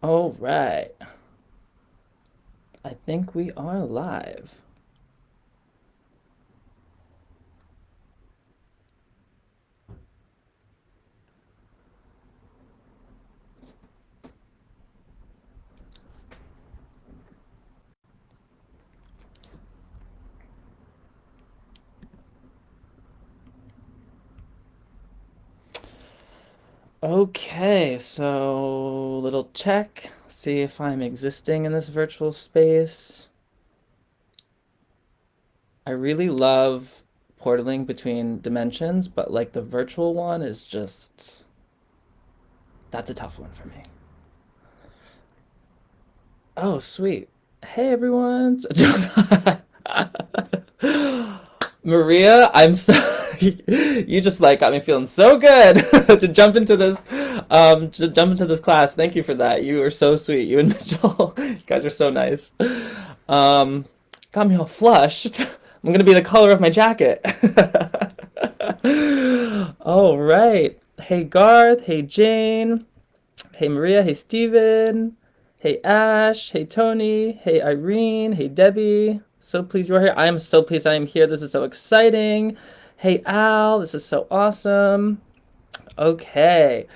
All right. I think we are live. Okay, so little check. See if I'm existing in this virtual space. I really love portaling between dimensions, but like the virtual one is just, that's a tough one for me. Oh, sweet. Hey, everyone. Maria, I'm so you just like got me feeling so good to jump into this class. Thank you for that. You are so sweet. You and Mitchell, you guys are so nice. Um, got me all flushed. I'm gonna be the color of my jacket. All right. Hey Garth. Hey Jane. Hey Maria. Hey Steven. Hey Ash. Hey Tony. Hey Irene. Hey Debbie. So pleased you're here. I am so pleased I am here. This is so exciting. Hey Al. This is so awesome. Okay.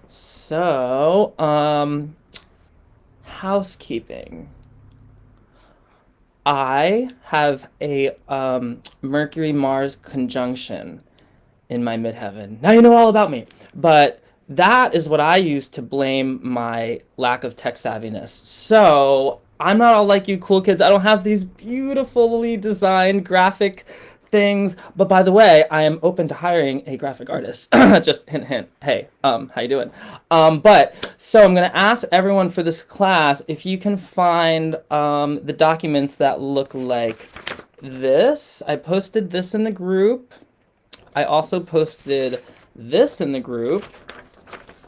So, housekeeping. I have a Mercury Mars conjunction in my midheaven. Now you know all about me. But that is what I use to blame my lack of tech savviness. So I'm not all like you cool kids. I don't have these beautifully designed graphic things. But by the way, I am open to hiring a graphic artist. Just hint, hint. Hey, how you doing? But so I'm gonna ask everyone for this class if you can find the documents that look like this. I posted this in the group. I also posted this in the group.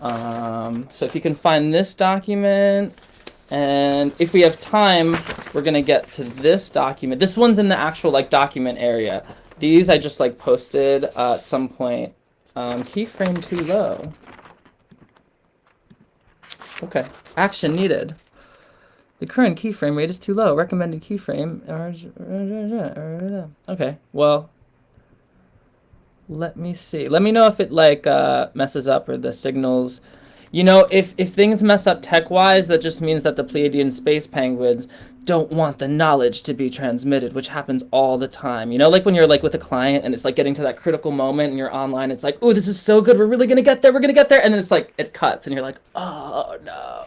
So if you can find this document, and if we have time, we're gonna get to this document. This one's in the actual like document area. These I just like posted at some point. Keyframe too low. Okay, action needed. The current keyframe rate is too low. Recommended keyframe. Okay, well, let me see. Let me know if it like messes up or the signals. You know, if things mess up tech-wise, that just means that the Pleiadian space penguins don't want the knowledge to be transmitted, which happens all the time. You know, like when you're like with a client and it's like getting to that critical moment and you're online, it's like, oh, this is so good. We're really gonna get there. We're gonna get there. And then it's like it cuts and you're like, oh no.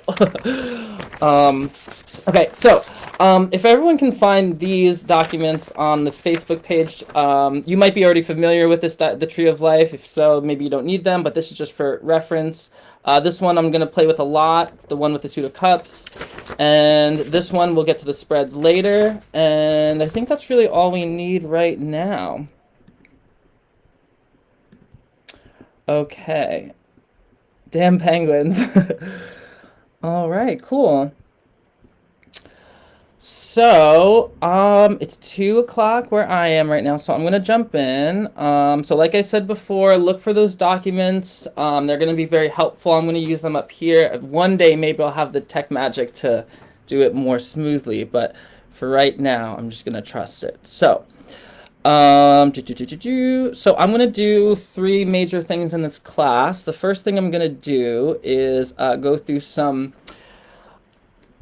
Okay, so if everyone can find these documents on the Facebook page, you might be already familiar with this, the Tree of Life. If so, maybe you don't need them, but this is just for reference. This one I'm going to play with a lot, the one with the Suit of Cups. And this one we'll get to the spreads later. And I think that's really all we need right now. Okay. Damn penguins. All right, cool. So, it's 2 o'clock where I am right now, so I'm gonna jump in. So like I said before, look for those documents. They're gonna be very helpful. I'm gonna use them up here. One day, maybe I'll have the tech magic to do it more smoothly, but for right now, I'm just gonna trust it. So, so I'm gonna do 3 major things in this class. The first thing I'm gonna do is go through some.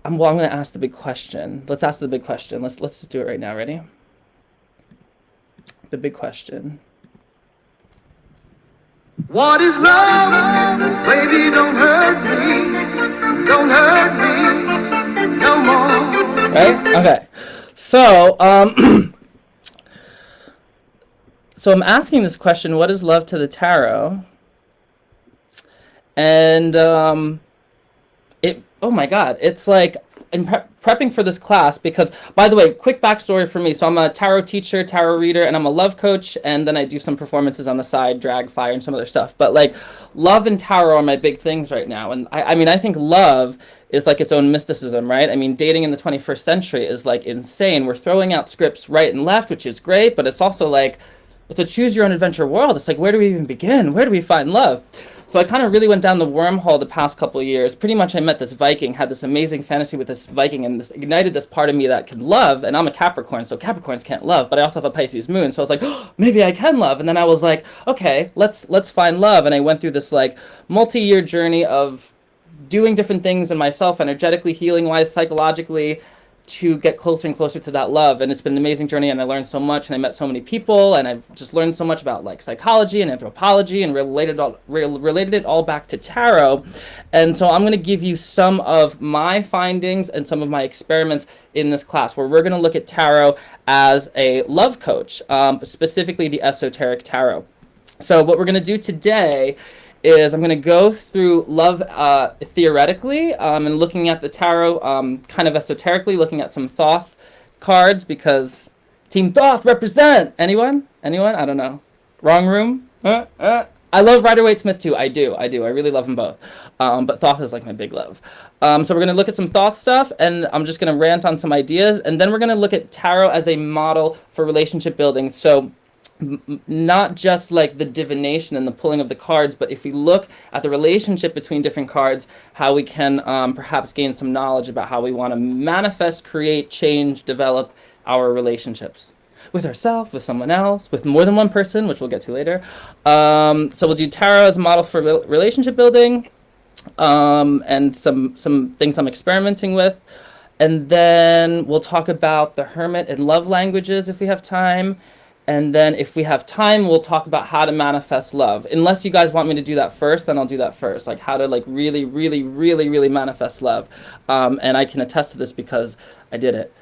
Well, I'm going to ask the big question. Let's ask the big question. Let's just do it right now. Ready? The big question. What is love? Baby, don't hurt me. Don't hurt me no more. Right? Okay. So, so I'm asking this question, what is love to the tarot? And oh my god, it's like in prepping for this class because, by the way, quick backstory for me. So I'm a tarot teacher, tarot reader, and I'm a love coach, and then I do some performances on the side, drag, fire, and some other stuff. But like, love and tarot are my big things right now. And I mean, I think love is like its own mysticism, right? I mean, dating in the 21st century is like insane. We're throwing out scripts right and left, which is great, but it's also like, it's a choose your own adventure world. It's like, where do we even begin? Where do we find love? So I kind of really went down the wormhole the past couple of years. Pretty much I met this Viking, had this amazing fantasy with this Viking, and this ignited this part of me that could love, and I'm a Capricorn, so Capricorns can't love, but I also have a Pisces moon, so I was like, oh, maybe I can love. And then I was like, okay, let's find love. And I went through this like multi-year journey of doing different things in myself, energetically, healing wise, psychologically, to get closer and closer to that love. And it's been an amazing journey, and I learned so much, and I met so many people, and I've just learned so much about like psychology and anthropology, and related it all back to tarot. And so I'm going to give you some of my findings and some of my experiments in this class, where we're going to look at tarot as a love coach, specifically the esoteric tarot. So what we're going to do today is I'm going to go through love theoretically, and looking at the tarot kind of esoterically, looking at some Thoth cards, because Team Thoth represent! Anyone? Anyone? I don't know. Wrong room? I love Rider-Waite-Smith too. I do. I really love them both. But Thoth is like my big love. So we're going to look at some Thoth stuff, and I'm just going to rant on some ideas, and then we're going to look at tarot as a model for relationship building. So not just like the divination and the pulling of the cards, but if we look at the relationship between different cards, how we can perhaps gain some knowledge about how we want to manifest, create, change, develop our relationships with ourselves, with someone else, with more than one person, which we'll get to later. So we'll do tarot as a model for relationship building, and some things I'm experimenting with. And then we'll talk about the Hermit and love languages if we have time. And then if we have time, we'll talk about how to manifest love. Unless you guys want me to do that first, then I'll do that first. Like how to like really manifest love. And I can attest to this because I did it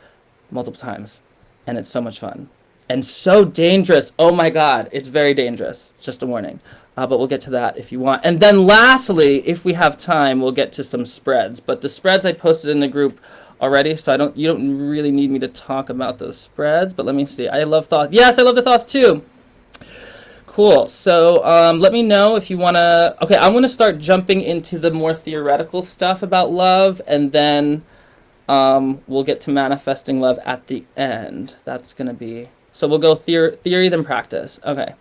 multiple times. And it's so much fun. And so dangerous. Oh my God, it's very dangerous. Just a warning. But we'll get to that if you want. And then lastly, if we have time, we'll get to some spreads. But the spreads I posted in the group already, so you don't really need me to talk about those spreads, but let me see. I love Thoth. Yes, I love the Thoth too. Cool. So let me know if you want to. Okay, I'm going to start jumping into the more theoretical stuff about love, and then we'll get to manifesting love at the end. That's going to be. So we'll go theory, then practice. Okay.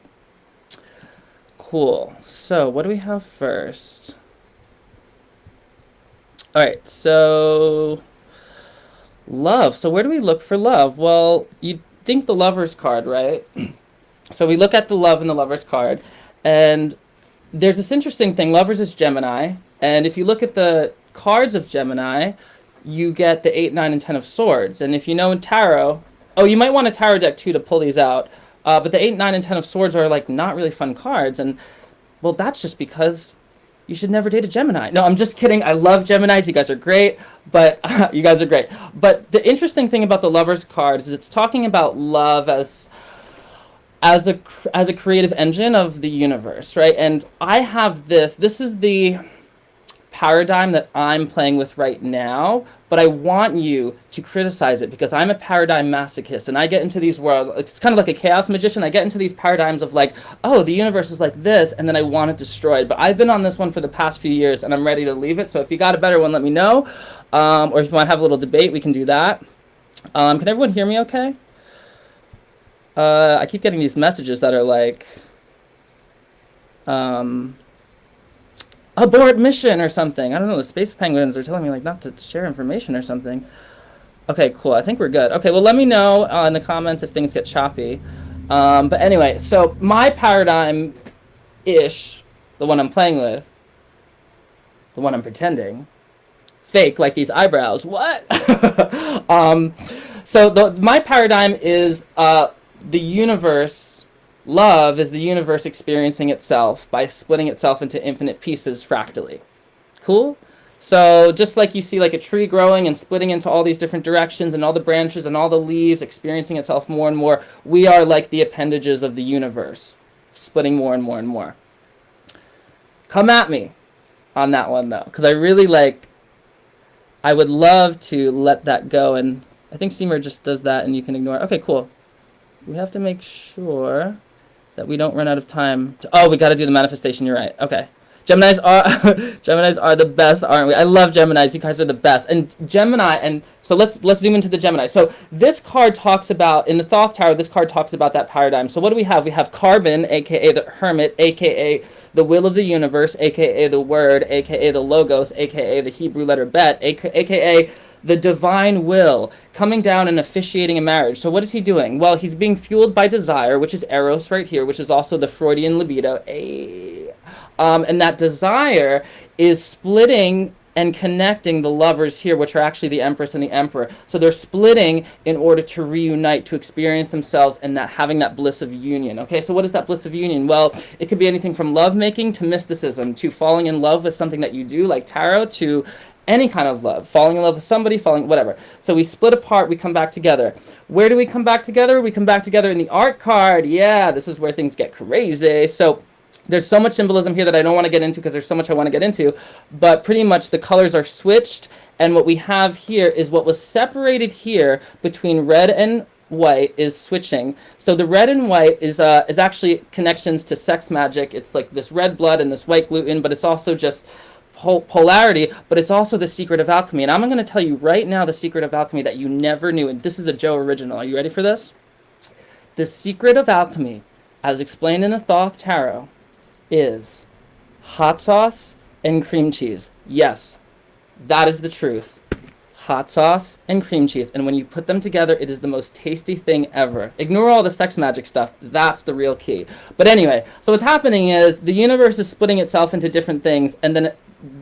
Cool. So what do we have first? All right. So love. So where do we look for love? Well, you'd think the Lover's card, right? So we look at the love in the Lover's card, and there's this interesting thing. Lovers is Gemini, and if you look at the cards of Gemini, you get the 8, 9, and 10 of Swords. And if you know in tarot, oh, you might want a tarot deck too to pull these out, but the 8, 9, and 10 of Swords are like not really fun cards, and well, that's just because you should never date a Gemini. No, I'm just kidding. I love Geminis. You guys are great. But you guys are great. But the interesting thing about the Lover's card is it's talking about love as a creative engine of the universe, right? And I have this is the paradigm that I'm playing with right now, but I want you to criticize it because I'm a paradigm masochist, and I get into these worlds. It's kind of like a chaos magician. I get into these paradigms of like, oh, the universe is like this, and then I want it destroyed. But I've been on this one for the past few years, and I'm ready to leave it. So if you got a better one, let me know. Or if you want to have a little debate, we can do that. Can everyone hear me okay? I keep getting these messages that are like, abort mission or something. I don't know, the space penguins are telling me like not to share information or something. Okay, cool. I think we're good. Okay, well, let me know in the comments if things get choppy. But anyway, so my paradigm-ish, the one I'm playing with, the one I'm pretending, fake, like these eyebrows. What? So my paradigm is the universe. Love is the universe experiencing itself by splitting itself into infinite pieces fractally. Cool? So just like you see like a tree growing and splitting into all these different directions and all the branches and all the leaves experiencing itself more and more, we are like the appendages of the universe, splitting more and more and more. Come at me on that one though, because I really I would love to let that go, and I think Seymour just does that and you can ignore it. Okay, cool. We have to make sure that we don't run out of time. Oh, we got to do the manifestation. You're right. Okay. Geminis are Geminis are the best, aren't we? I love Geminis. You guys are the best. And Gemini, and so let's zoom into the Gemini. So this card talks about, in the Thoth Tarot, this card talks about that paradigm. So what do we have? We have Carbon, aka the Hermit, aka the will of the universe, aka the word, aka the logos, aka the Hebrew letter Bet, aka the divine will, coming down and officiating a marriage. So what is he doing? Well, he's being fueled by desire, which is Eros right here, which is also the Freudian libido. And that desire is splitting and connecting the lovers here, which are actually the Empress and the Emperor. So they're splitting in order to reunite, to experience themselves, and that having that bliss of union. Okay, so what is that bliss of union? Well, it could be anything from lovemaking to mysticism, to falling in love with something that you do, like tarot, to any kind of love, falling in love with somebody, whatever. So we split apart, we come back together. Where do we come back together? We come back together in the art card. Yeah, this is where things get crazy. So there's so much symbolism here that I don't want to get into because there's so much I want to get into, but pretty much the colors are switched, and what we have here is what was separated here between red and white is switching. So the red and white is actually connections to sex magic. It's like this red blood and this white gluten, but it's also just polarity, but it's also the secret of alchemy. And I'm going to tell you right now the secret of alchemy that you never knew, and this is a Joe original. Are you ready for this? The secret of alchemy, as explained in the Thoth Tarot, is hot sauce and cream cheese. Yes, that is the truth. Hot sauce and cream cheese, and when you put them together, it is the most tasty thing ever. Ignore all the sex magic stuff. That's the real key. But anyway, so what's happening is the universe is splitting itself into different things, and then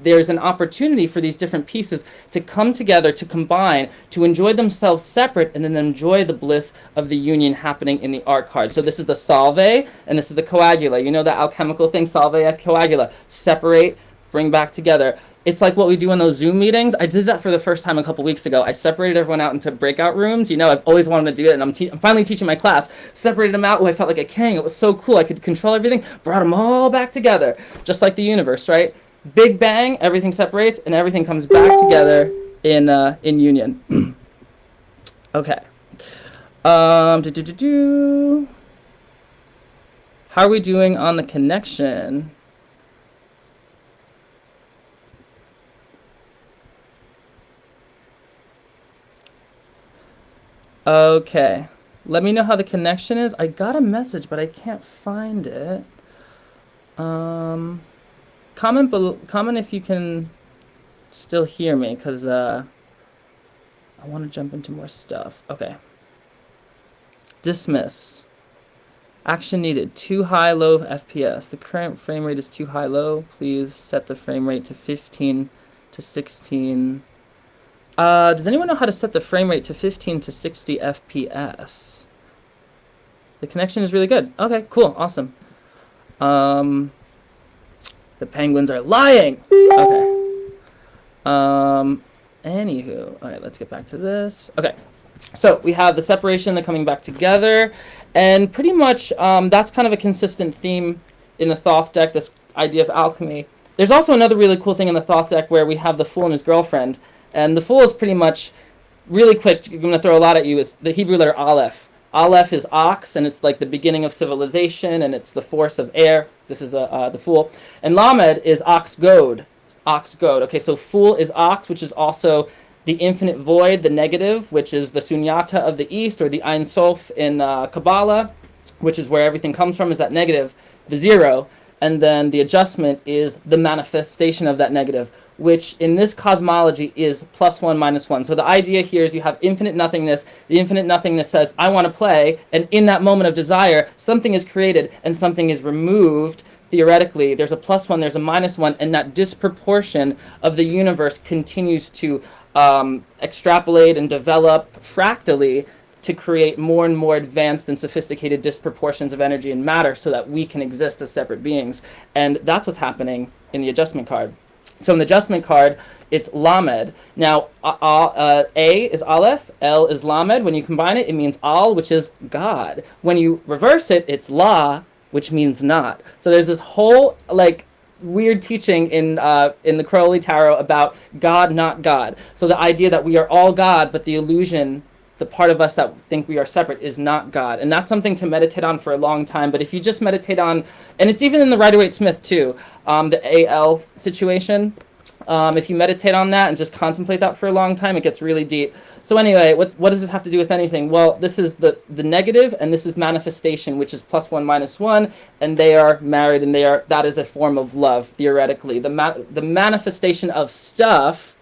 there's an opportunity for these different pieces to come together, to combine, to enjoy themselves separate, and then enjoy the bliss of the union happening in the art card. So this is the Salve, and this is the Coagula. You know the alchemical thing, Salve et Coagula. Separate, bring back together. It's like what we do in those Zoom meetings. I did that for the first time a couple weeks ago. I separated everyone out into breakout rooms. You know, I've always wanted to do it, and I'm finally teaching my class. Separated them out. Oh, I felt like a king. It was so cool. I could control everything. Brought them all back together, just like the universe, right? Big bang, everything separates, and everything comes back together in union. Okay. How are we doing on the connection? Okay. Let me know how the connection is. I got a message, but I can't find it. Comment if you can still hear me, because I want to jump into more stuff. Okay. Dismiss. Action needed. Too high, low FPS. The current frame rate is too high, low. Please set the frame rate to 15 to 16. Does anyone know how to set the frame rate to 15 to 60 FPS? The connection is really good. Okay, cool, awesome. The penguins are lying. Okay. Anywho, all right, let's get back to this. Okay, so we have the separation, the coming back together, and pretty much that's kind of a consistent theme in the Thoth deck, this idea of alchemy. There's also another really cool thing in the Thoth deck where we have the Fool and his girlfriend, and the Fool is pretty much, really quick, I'm going to throw a lot at you, is the Hebrew letter Aleph. Aleph is ox, and it's like the beginning of civilization, and it's the force of air. This is the Fool. And Lamed is ox goad. Ox goad. Okay, so Fool is ox, which is also the infinite void, the negative, which is the Sunyata of the East, or the Ein Sof in Kabbalah, which is where everything comes from, is that negative, the zero. And then the adjustment is the manifestation of that negative, which in this cosmology is +1, -1. So the idea here is you have infinite nothingness. The infinite nothingness says, I want to play. And in that moment of desire, something is created and something is removed. Theoretically, there's a +1, there's a -1, and that disproportion of the universe continues to extrapolate and develop fractally to create more and more advanced and sophisticated disproportions of energy and matter so that we can exist as separate beings. And that's what's happening in the adjustment card. So in the adjustment card, it's Lamed. Now, A is Aleph, L is Lamed. When you combine it, it means Al, which is God. When you reverse it, it's La, which means not. So there's this whole, like, weird teaching in the Crowley Tarot about God, not God. So the idea that we are all God, but the illusion, the part of us that think we are separate, is not God. And that's something to meditate on for a long time. But if you just meditate on, and it's even in the Rider-Waite-Smith too, the AL situation. If you meditate on that and just contemplate that for a long time, it gets really deep. So anyway, what does this have to do with anything? Well, this is the negative, and this is manifestation, which is +1 -1, and they are married, and that is a form of love, theoretically. The manifestation of stuff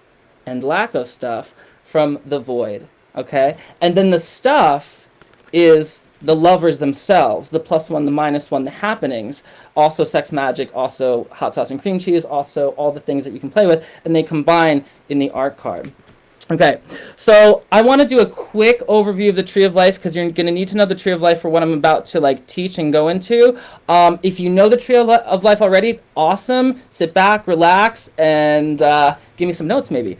and lack of stuff from the void, okay? And then the stuff is the lovers themselves, the +1, the -1, the happenings, also sex magic, also hot sauce and cream cheese, also all the things that you can play with, and they combine in the art card. Okay, so I want to do a quick overview of the Tree of Life, because you're going to need to know the Tree of Life for what I'm about to like teach and go into. If you know the Tree of Life already, awesome. Sit back, relax, and give me some notes maybe.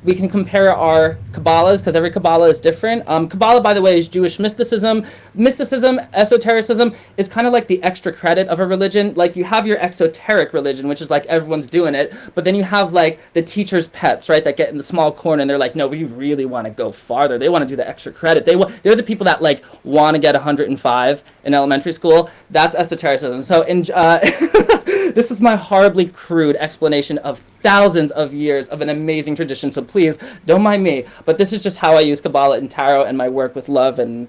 We can compare our Kabbalahs, because every Kabbalah is different. Kabbalah, by the way, is Jewish mysticism. Mysticism, esotericism, is kind of like the extra credit of a religion. Like you have your exoteric religion, which is like everyone's doing it, but then you have like the teacher's pets, right, that get in the small corner, and they're like, no, we really want to go farther. They want to do the extra credit. They're the people that like want to get 105 in elementary school. That's esotericism. So this is my horribly crude explanation of thousands of years of an amazing tradition, so please don't mind me, but this is just how I use Kabbalah and Tarot and my work with love and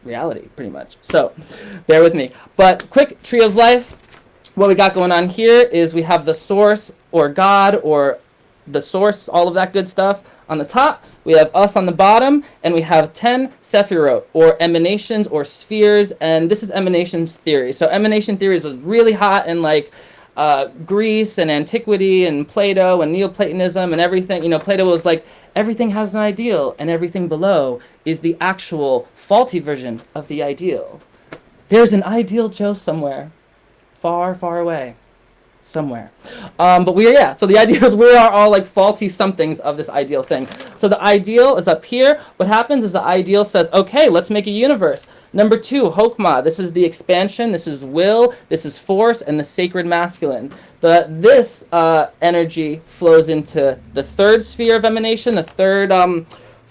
reality, pretty much. So bear with me. But quick Tree of Life, what we got going on here is we have the source, or God, or the source, all of that good stuff on the top. We have us on the bottom, and we have 10 sephirot, or emanations, or spheres, and this is emanations theory. So emanation theory was really hot in like Greece and antiquity and Plato and Neoplatonism and everything. You know, Plato was like, everything has an ideal, and everything below is the actual faulty version of the ideal. There's an ideal Joe somewhere, far, far away. Somewhere. But so the idea is we are all like faulty somethings of this ideal thing. So the ideal is up here. What happens is the ideal says, okay, let's make a universe. Number 2, Hokmah. This is the expansion. This is will. This is force, and the sacred masculine. This energy flows into the third sphere of emanation, the third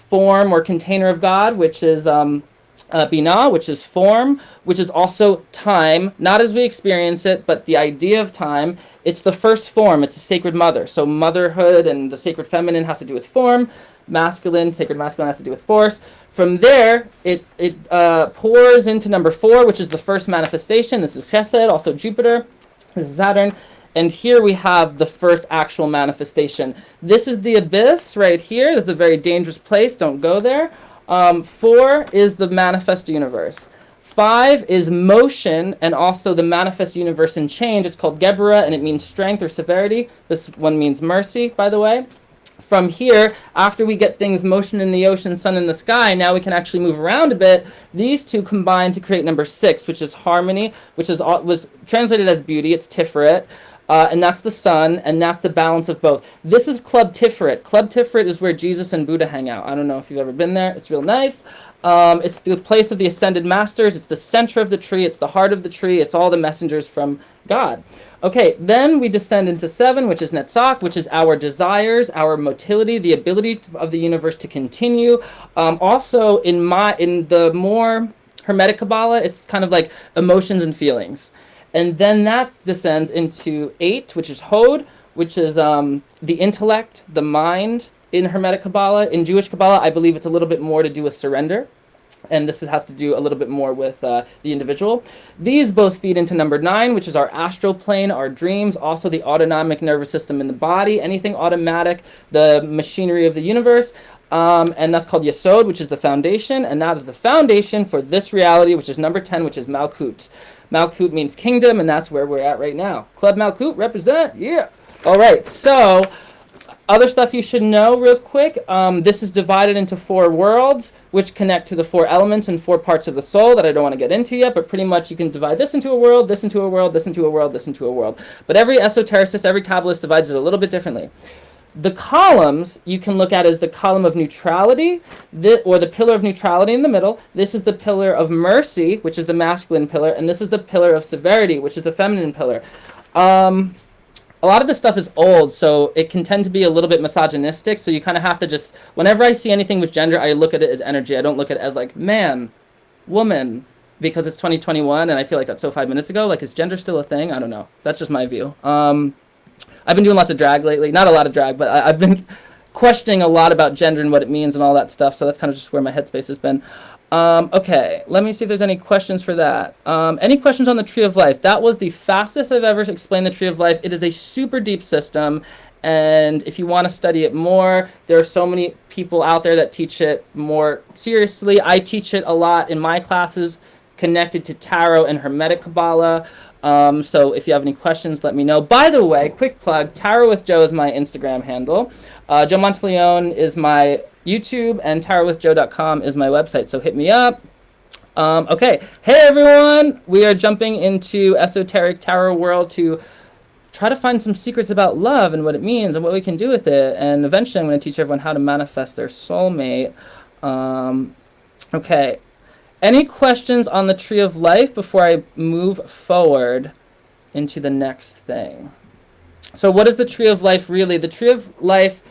form or container of God, which is Binah, which is form, which is also time, not as we experience it, but the idea of time. It's the first form. It's a sacred mother. So motherhood and the sacred feminine has to do with form. Sacred masculine has to do with force. From there, it pours into number 4, which is the first manifestation. This is Chesed, also Jupiter. This is Saturn. And here we have the first actual manifestation. This is the abyss right here. This is a very dangerous place. Don't go there. 4 is the manifest universe. 5 is motion, and also the manifest universe in change. It's called Geburah, and it means strength or severity. This one means mercy, by the way. From here, after we get things motion in the ocean, sun in the sky, now we can actually move around a bit. These two combine to create number 6, which is harmony, which was translated as beauty. It's Tiferet. And that's the sun, and that's the balance of both. This is Club Tiferet. Club Tiferet is where Jesus and Buddha hang out. I don't know if you've ever been there. It's real nice. It's the place of the ascended masters. It's the center of the tree. It's the heart of the tree. It's all the messengers from God. Okay, then we descend into 7, which is Netzach, which is our desires, our motility, the ability of the universe to continue. Also, in the more Hermetic Kabbalah, it's kind of like emotions and feelings. And then that descends into 8, which is Hod, which is the intellect, the mind in Hermetic Kabbalah. In Jewish Kabbalah, I believe it's a little bit more to do with surrender. And this has to do a little bit more with the individual. These both feed into number 9, which is our astral plane, our dreams, also the autonomic nervous system in the body, anything automatic, the machinery of the universe. And that's called Yesod, which is the foundation. And that is the foundation for this reality, which is number 10, which is Malkut. Malkut means kingdom, and that's where we're at right now. Club Malkut, represent, yeah. All right, so other stuff you should know real quick. This is divided into 4 worlds, which connect to the 4 elements and 4 parts of the soul that I don't want to get into yet, but pretty much you can divide this into a world, this into a world, this into a world, this into a world. But every esotericist, every Kabbalist divides it a little bit differently. The columns you can look at as the column of neutrality, or the pillar of neutrality in the middle. This is the pillar of mercy, which is the masculine pillar, and this is the pillar of severity, which is the feminine pillar. a lot of this stuff is old, so it can tend to be a little bit misogynistic. So you kind of have to just, whenever I see anything with gender, I look at it as energy. I don't look at it as like man, woman, because it's 2021, and I feel like that's so 5 minutes ago. Like, is gender still a thing? I don't know. That's just my view. I've been doing lots of drag lately. Not a lot of drag, but I've been questioning a lot about gender and what it means and all that stuff. So that's kind of just where my headspace has been. Okay, let me see if there's any questions for that. Any questions on the Tree of Life? That was the fastest I've ever explained the Tree of Life. It is a super deep system, and if you want to study it more, there are so many people out there that teach it more seriously. I teach it a lot in my classes connected to Tarot and Hermetic Kabbalah. So if you have any questions, let me know. By the way, quick plug, Tarot with Joe is my Instagram handle. Joe Monteleone is my YouTube, and tarotwithjoe.com is my website, so hit me up. Okay, hey everyone! We are jumping into esoteric tarot world to try to find some secrets about love and what it means and what we can do with it, and eventually I'm going to teach everyone how to manifest their soulmate. Okay, any questions on the Tree of Life before I move forward into the next thing? So what is the Tree of Life really? The Tree of Life,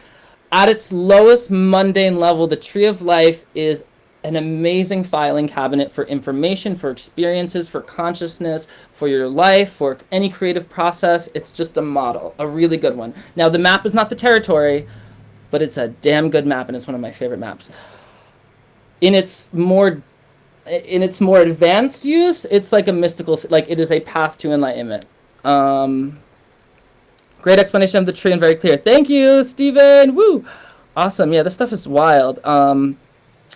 at its lowest mundane level, the Tree of Life is an amazing filing cabinet for information, for experiences, for consciousness, for your life, for any creative process. It's just a model, a really good one. Now, the map is not the territory, but it's a damn good map, and it's one of my favorite maps. In its more advanced use, it's like a mystical, like it is a path to enlightenment. Great explanation of the tree and very clear. Thank you, Steven. Woo! Awesome. Yeah, this stuff is wild. And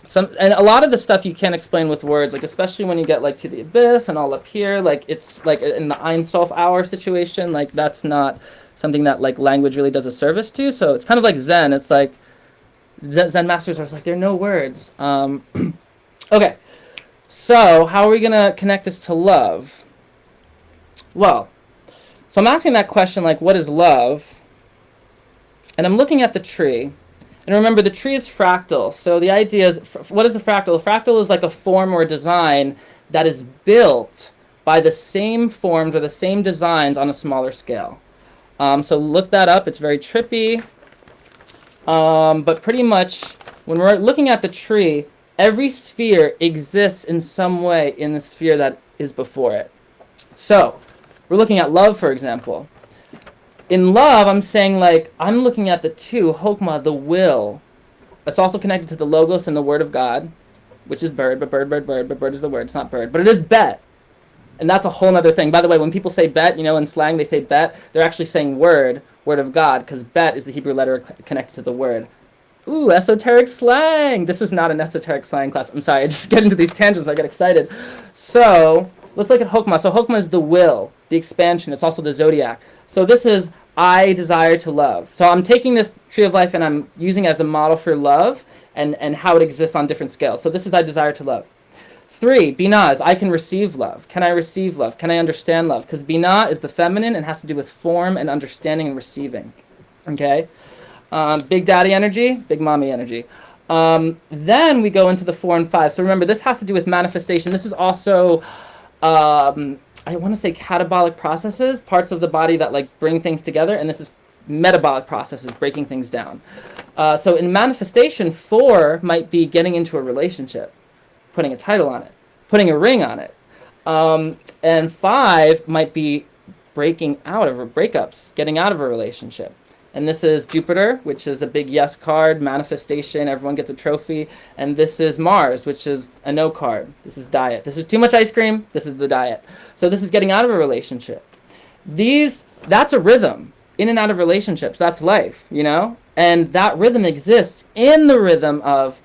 a lot of the stuff you can't explain with words, like especially when you get like to the abyss and all up here, like it's like in the Ein Sof hour situation, like that's not something that like language really does a service to. So it's kind of like Zen. It's like Zen masters are like, there are no words. Okay. So how are we going to connect this to love? Well, so I'm asking that question, like, what is love? And I'm looking at the tree. And remember, the tree is fractal. So the idea is, what is a fractal? A fractal is like a form or a design that is built by the same forms or the same designs on a smaller scale. So look that up. It's very trippy. But pretty much, when we're looking at the tree, every sphere exists in some way in the sphere that is before it. So we're looking at love, for example. In love, I'm saying, like, I'm looking at the two, Hokmah, the will. It's also connected to the Logos and the Word of God, which is bird, but bird is the word. It's not bird, but it is bet. And that's a whole other thing. By the way, when people say bet, you know, in slang they say bet, they're actually saying word of God, because bet is the Hebrew letter connected to the word. Ooh, esoteric slang. This is not an esoteric slang class. I'm sorry, I just get into these tangents, I get excited. So let's look at Hokmah. So Hokmah is the will, the expansion. It's also the zodiac. So this is I desire to love. So I'm taking this Tree of Life and I'm using it as a model for love and how it exists on different scales. So this is I desire to love. 3, Binah is I can receive love. Can I receive love? Can I understand love? Because Binah is the feminine and has to do with form and understanding and receiving. Okay? Big daddy energy, big mommy energy. Then we go into the 4 and 5. So remember, this has to do with manifestation. This is also, I want to say catabolic processes, parts of the body that like bring things together. And this is metabolic processes, breaking things down. So in manifestation, 4 might be getting into a relationship, putting a title on it, putting a ring on it. And 5 might be breaking out of breakups, getting out of a relationship. And this is Jupiter, which is a big yes card, manifestation, everyone gets a trophy. And this is Mars, which is a no card. This is diet. This is too much ice cream, this is the diet. So this is getting out of a relationship. That's a rhythm, in and out of relationships, that's life, you know? And that rhythm exists in the rhythm of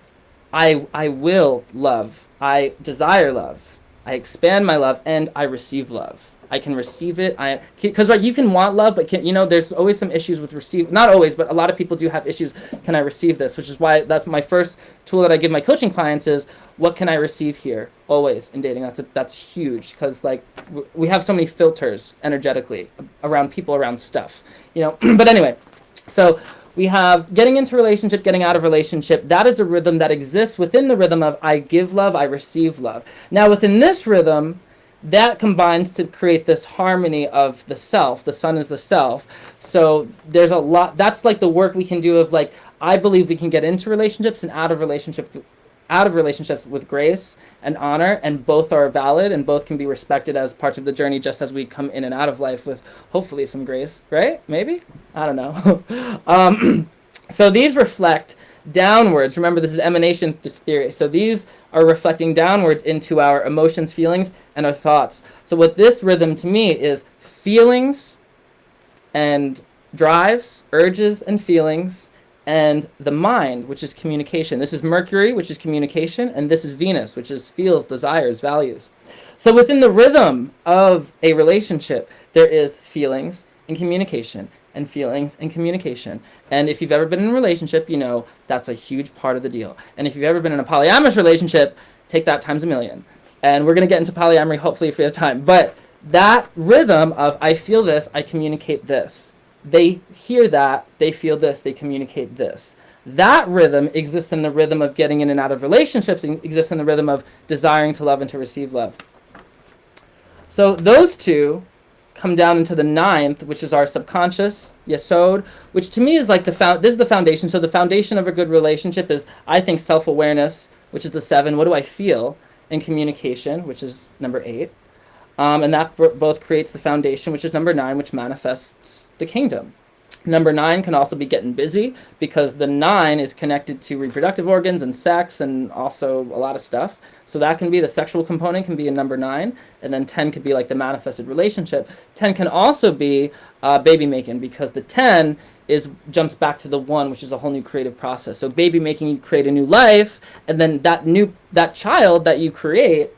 I will love, I desire love, I expand my love, and I receive love. I can receive it. Because like you can want love, but there's always some issues with receive. Not always, but a lot of people do have issues. Can I receive this? Which is why that's my first tool that I give my coaching clients is what can I receive here? Always in dating. That's huge because like we have so many filters energetically around people, around stuff. But anyway, so we have getting into relationship, getting out of relationship. That is a rhythm that exists within the rhythm of I give love, I receive love. Now within this rhythm, that combines to create this harmony of the self. The sun is the self. So there's a lot, that's like the work we can do of like, I believe we can get into relationships and out of relationships with grace and honor, and both are valid and both can be respected as parts of the journey, just as we come in and out of life with hopefully some grace, right? Maybe? I don't know. So these reflect downwards. Remember, this is emanation theory. So these are reflecting downwards into our emotions, feelings, and our thoughts. So what this rhythm to me is feelings and drives, urges and feelings, and the mind, which is communication. This is Mercury, which is communication, and this is Venus, which is feels, desires, values. So within the rhythm of a relationship, there is feelings and communication, and feelings and communication. And if you've ever been in a relationship, you know that's a huge part of the deal. And if you've ever been in a polyamorous relationship, take that times a million. And we're going to get into polyamory hopefully if we have time. But that rhythm of I feel this, I communicate this. They hear that, they feel this, they communicate this. That rhythm exists in the rhythm of getting in and out of relationships, and exists in the rhythm of desiring to love and to receive love. So those two come down into the ninth, which is our subconscious, yesod, which to me is like this is the foundation. So the foundation of a good relationship is, I think, self-awareness, which is the 7. What do I feel? And communication, which is number 8. And that both creates the foundation, which is number 9, which manifests the kingdom. Number 9 can also be getting busy, because the 9 is connected to reproductive organs and sex and also a lot of stuff. So that can be the sexual component, can be in number 9. And then 10 could be like the manifested relationship. 10 can also be baby making, because the 10 jumps back to the 1, which is a whole new creative process. So baby making, you create a new life, and then that child that you create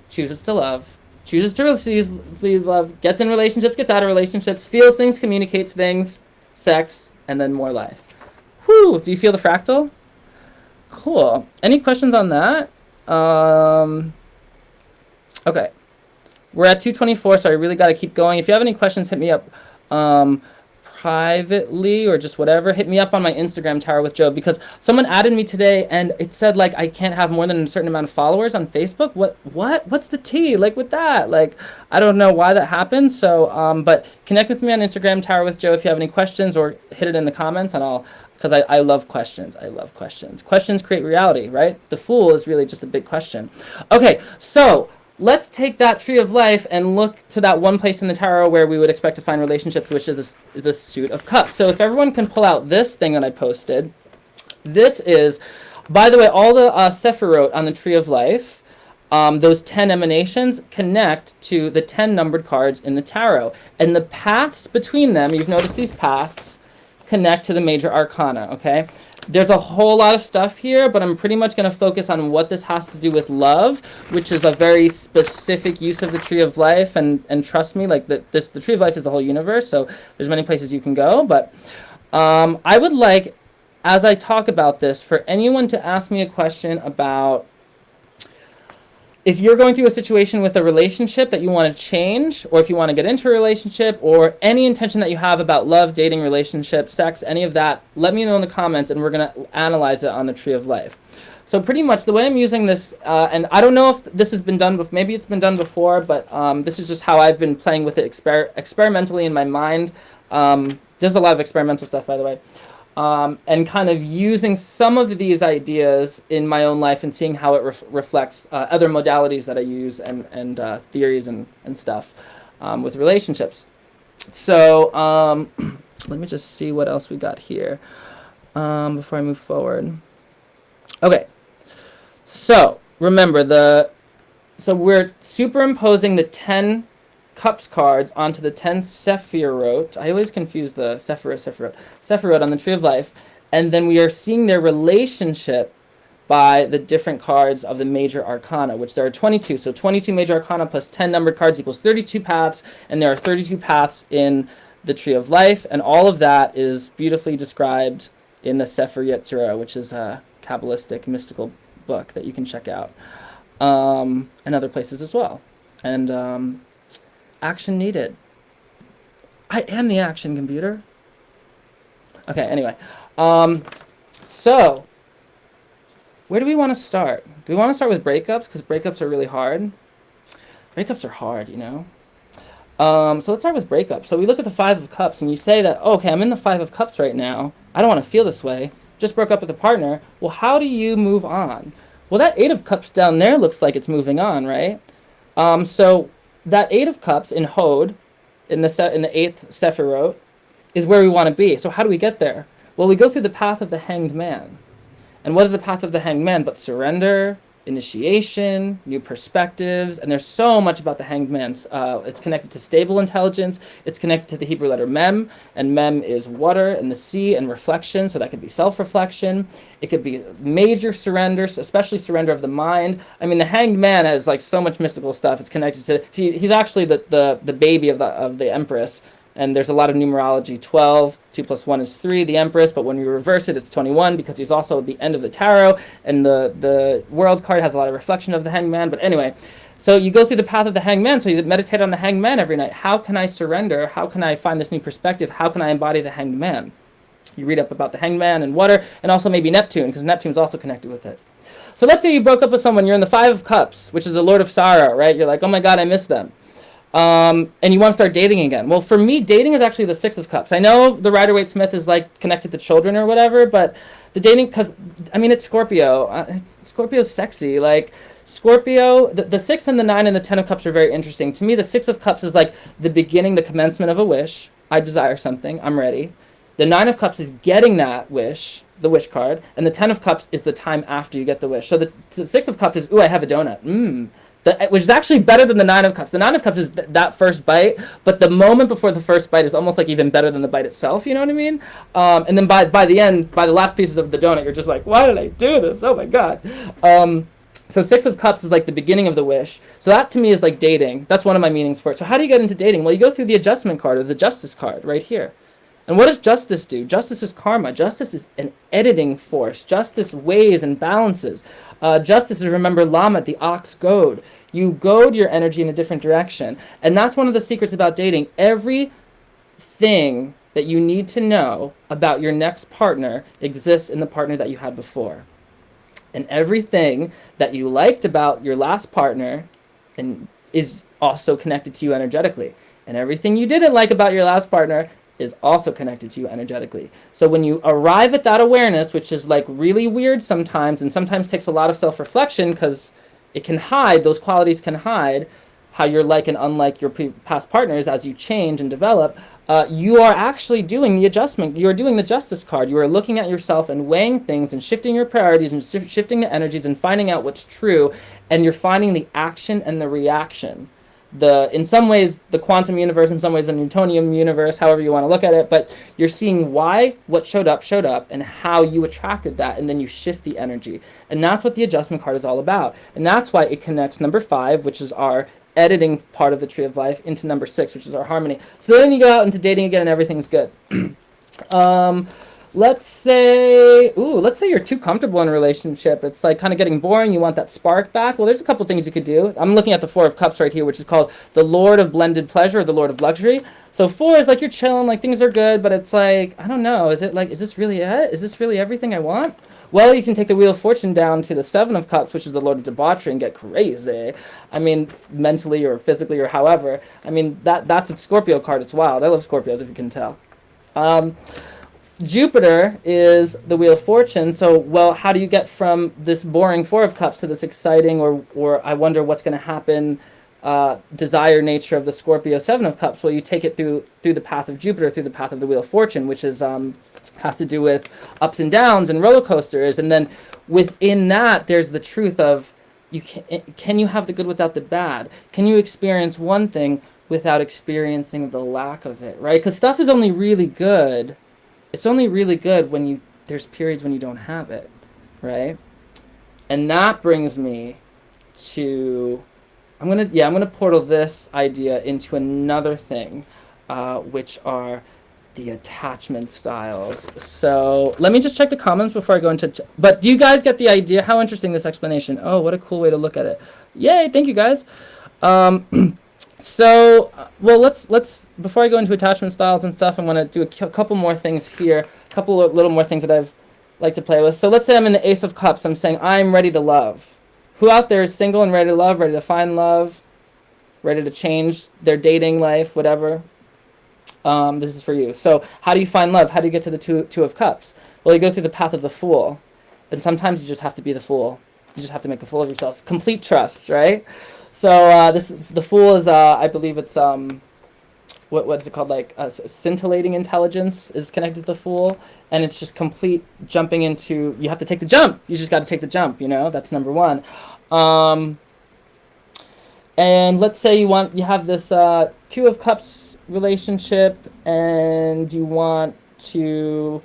chooses to love, chooses to receive love, gets in relationships, gets out of relationships, feels things, communicates things, sex, and then more life. Whew, do you feel the fractal? Cool. Any questions on that? Okay. We're at 2:24, so I really got to keep going. If you have any questions, hit me up privately or just whatever. Hit me up on my Instagram, Tarot with Joe, because someone added me today and it said like I can't have more than a certain amount of followers on Facebook. What's the tea like with that? Like, I don't know why that happened. So but connect with me on Instagram, Tarot with Joe, if you have any questions, or hit it in the comments, and because I love questions. I love questions. Questions create reality, right? The Fool is really just a big question. Okay, so let's take that tree of life and look to that one place in the tarot where we would expect to find relationships, which is the Suit of Cups. So if everyone can pull out this thing that I posted, this is, by the way, all the Sephirot on the tree of life, those 10 emanations connect to the 10 numbered cards in the tarot. And the paths between them, you've noticed these paths, connect to the major arcana, okay? There's a whole lot of stuff here, but I'm pretty much going to focus on what this has to do with love, which is a very specific use of the Tree of Life. And trust me, like the Tree of Life is the whole universe, so there's many places you can go. But I would like, as I talk about this, for anyone to ask me a question about if you're going through a situation with a relationship that you want to change, or if you want to get into a relationship, or any intention that you have about love, dating, relationship, sex, any of that, let me know in the comments, and we're going to analyze it on the Tree of Life. So pretty much the way I'm using this, and I don't know if this has been done before, maybe it's been done before, but this is just how I've been playing with it experimentally in my mind. There's a lot of experimental stuff, by the way. And kind of using some of these ideas in my own life and seeing how it reflects other modalities that I use and theories and stuff with relationships. So let me just see what else we got here before I move forward. Okay, so remember so we're superimposing the 10 Cups cards onto the 10 Sephirot. I always confuse the Sephirot on the Tree of Life. And then we are seeing their relationship by the different cards of the major arcana, which there are 22. So 22 major arcana plus 10 numbered cards equals 32 paths. And there are 32 paths in the Tree of Life. And all of that is beautifully described in the Sefer Yetzirah, which is a Kabbalistic mystical book that you can check out. And other places as well. And action needed. I am the action computer. Okay, anyway. So, where do we want to start? Do we want to start with breakups? Because breakups are really hard. breakups are hard, you know? So let's start with breakups. So we look at the Five of Cups, and you say that, oh, okay, I'm in the Five of Cups right now. I don't want to feel this way. Just broke up with a partner. Well, how do you move on? Well, that Eight of Cups down there looks like it's moving on, right? So that Eight of Cups in Hod, in the eighth Sephirot, is where we want to be. So how do we get there? Well, we go through the path of the Hanged Man. And what is the path of the Hanged Man but surrender, initiation, new perspectives, and there's so much about the Hanged Man. It's connected to stable intelligence. It's connected to the Hebrew letter Mem, and Mem is water and the sea and reflection, so that could be self-reflection. It could be major surrenders, especially surrender of the mind. I mean, the Hanged Man has like so much mystical stuff. It's connected to he's actually the baby of the Empress. And there's a lot of numerology. 12, 2 plus 1 is 3, the Empress, but when we reverse it, it's 21 because he's also at the end of the tarot, and the World card has a lot of reflection of the Hanged Man. But anyway, so you go through the path of the Hanged Man, so you meditate on the Hanged Man every night. How can I surrender? How can I find this new perspective? How can I embody the Hanged Man? You read up about the Hanged Man and water, and also maybe Neptune, because Neptune's also connected with it. So let's say you broke up with someone, you're in the Five of Cups, which is the Lord of Sorrow, right? You're like, oh my God, I miss them. And you want to start dating again. Well, for me, dating is actually the Six of Cups. I know the Rider-Waite-Smith is like connected to children or whatever, but the dating, because, I mean, it's Scorpio. Scorpio's sexy. Like, Scorpio, the 6 and the 9 and the 10 of Cups are very interesting. To me, the 6 of Cups is like the beginning, the commencement of a wish. I desire something. I'm ready. The 9 of Cups is getting that wish, the wish card, and the 10 of Cups is the time after you get the wish. So the 6 of Cups is, ooh, I have a donut. Which is actually better than the 9 of Cups. The 9 of Cups is that first bite, but the moment before the first bite is almost like even better than the bite itself, you know what I mean? And then by the end, by the last pieces of the donut, you're just like, why did I do this? Oh my God. So 6 of Cups is like the beginning of the wish. So that to me is like dating. That's one of my meanings for it. So how do you get into dating? Well, you go through the Adjustment card or the Justice card right here. And what does justice do? Justice is karma. Justice is an editing force. Justice weighs and balances. Justice is, remember, Lamet, the ox goad. You goad your energy in a different direction. And that's one of the secrets about dating. Everything that you need to know about your next partner exists in the partner that you had before. And everything that you liked about your last partner is also connected to you energetically. And everything you didn't like about your last partner is also connected to you energetically. So when you arrive at that awareness, which is like really weird sometimes, and sometimes takes a lot of self-reflection because it can hide, those qualities can hide how you're like and unlike your past partners as you change and develop, you are actually doing the adjustment. You are doing the Justice card. You are looking at yourself and weighing things and shifting your priorities and shifting the energies and finding out what's true, and you're finding the action and the reaction. In some ways the quantum universe, in some ways the Newtonian universe, however you want to look at it, but you're seeing why what showed up and how you attracted that, and then you shift the energy. And that's what the Adjustment card is all about. And that's why it connects number 5, which is our editing part of the Tree of Life, into number 6, which is our harmony. So then you go out into dating again and everything's good. Let's say you're too comfortable in a relationship. It's like kind of getting boring. You want that spark back. Well, there's a couple things you could do. I'm looking at the 4 of Cups right here, which is called the Lord of Blended Pleasure, or the Lord of Luxury. So 4 is like you're chilling, like things are good, but it's like, I don't know. Is this really it? Is this really everything I want? Well, you can take the Wheel of Fortune down to the 7 of Cups, which is the Lord of Debauchery, and get crazy. I mean, mentally or physically or however. I mean, that's a Scorpio card. It's wild. I love Scorpios, if you can tell. Jupiter is the Wheel of Fortune, so, well, how do you get from this boring 4 of Cups to this exciting, or I wonder what's going to happen, desire nature of the Scorpio 7 of Cups? Well, you take it through the path of Jupiter, through the path of the Wheel of Fortune, which is has to do with ups and downs and roller coasters, and then within that, there's the truth of, can you have the good without the bad? Can you experience one thing without experiencing the lack of it, right? Because stuff is only really good. It's only really good when there's periods when you don't have it, right? And that brings me to, I'm gonna portal this idea into another thing, which are the attachment styles. So let me just check the comments before I go into, but do you guys get the idea? How interesting this explanation. Oh, what a cool way to look at it. Yay, thank you guys. So, well, let's before I go into attachment styles and stuff, I want to do a couple more things here, a couple of little more things that I've like to play with. So let's say I'm in the Ace of Cups. I'm saying I'm ready to love. Who out there is single and ready to love, ready to find love? ready to change their dating life, whatever, this is for you. So how do you find love? How do you get to the two of cups? Well, you go through the path of the fool. And sometimes you just have to be the fool. You just have to make a fool of yourself. Complete trust, right? So the fool is, I believe it's, what's it called? Like scintillating intelligence is connected to the fool. And it's just complete jumping into, you have to take the jump. You just got to take the jump, that's number one. And let's say you have this Two of Cups relationship, and you want to,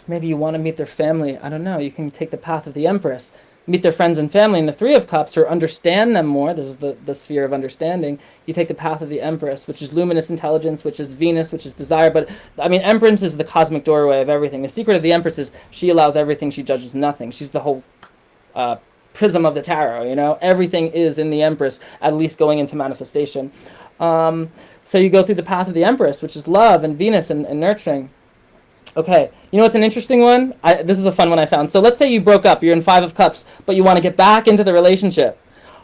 maybe you want to meet their family. I don't know. You can take the path of the Empress, meet their friends and family in the Three of Cups, or understand them more. This is the sphere of understanding. You take the path of the Empress, which is luminous intelligence, which is Venus, which is desire. But I mean, Empress is the cosmic doorway of everything. The secret of the Empress is she allows everything, she judges nothing. She's the whole prism of the tarot. Everything is in the Empress, at least going into manifestation. So you go through the path of the Empress, which is love and Venus and nurturing. Okay, what's an interesting one? This is a fun one I found. So let's say you broke up, you're in Five of Cups, but you want to get back into the relationship.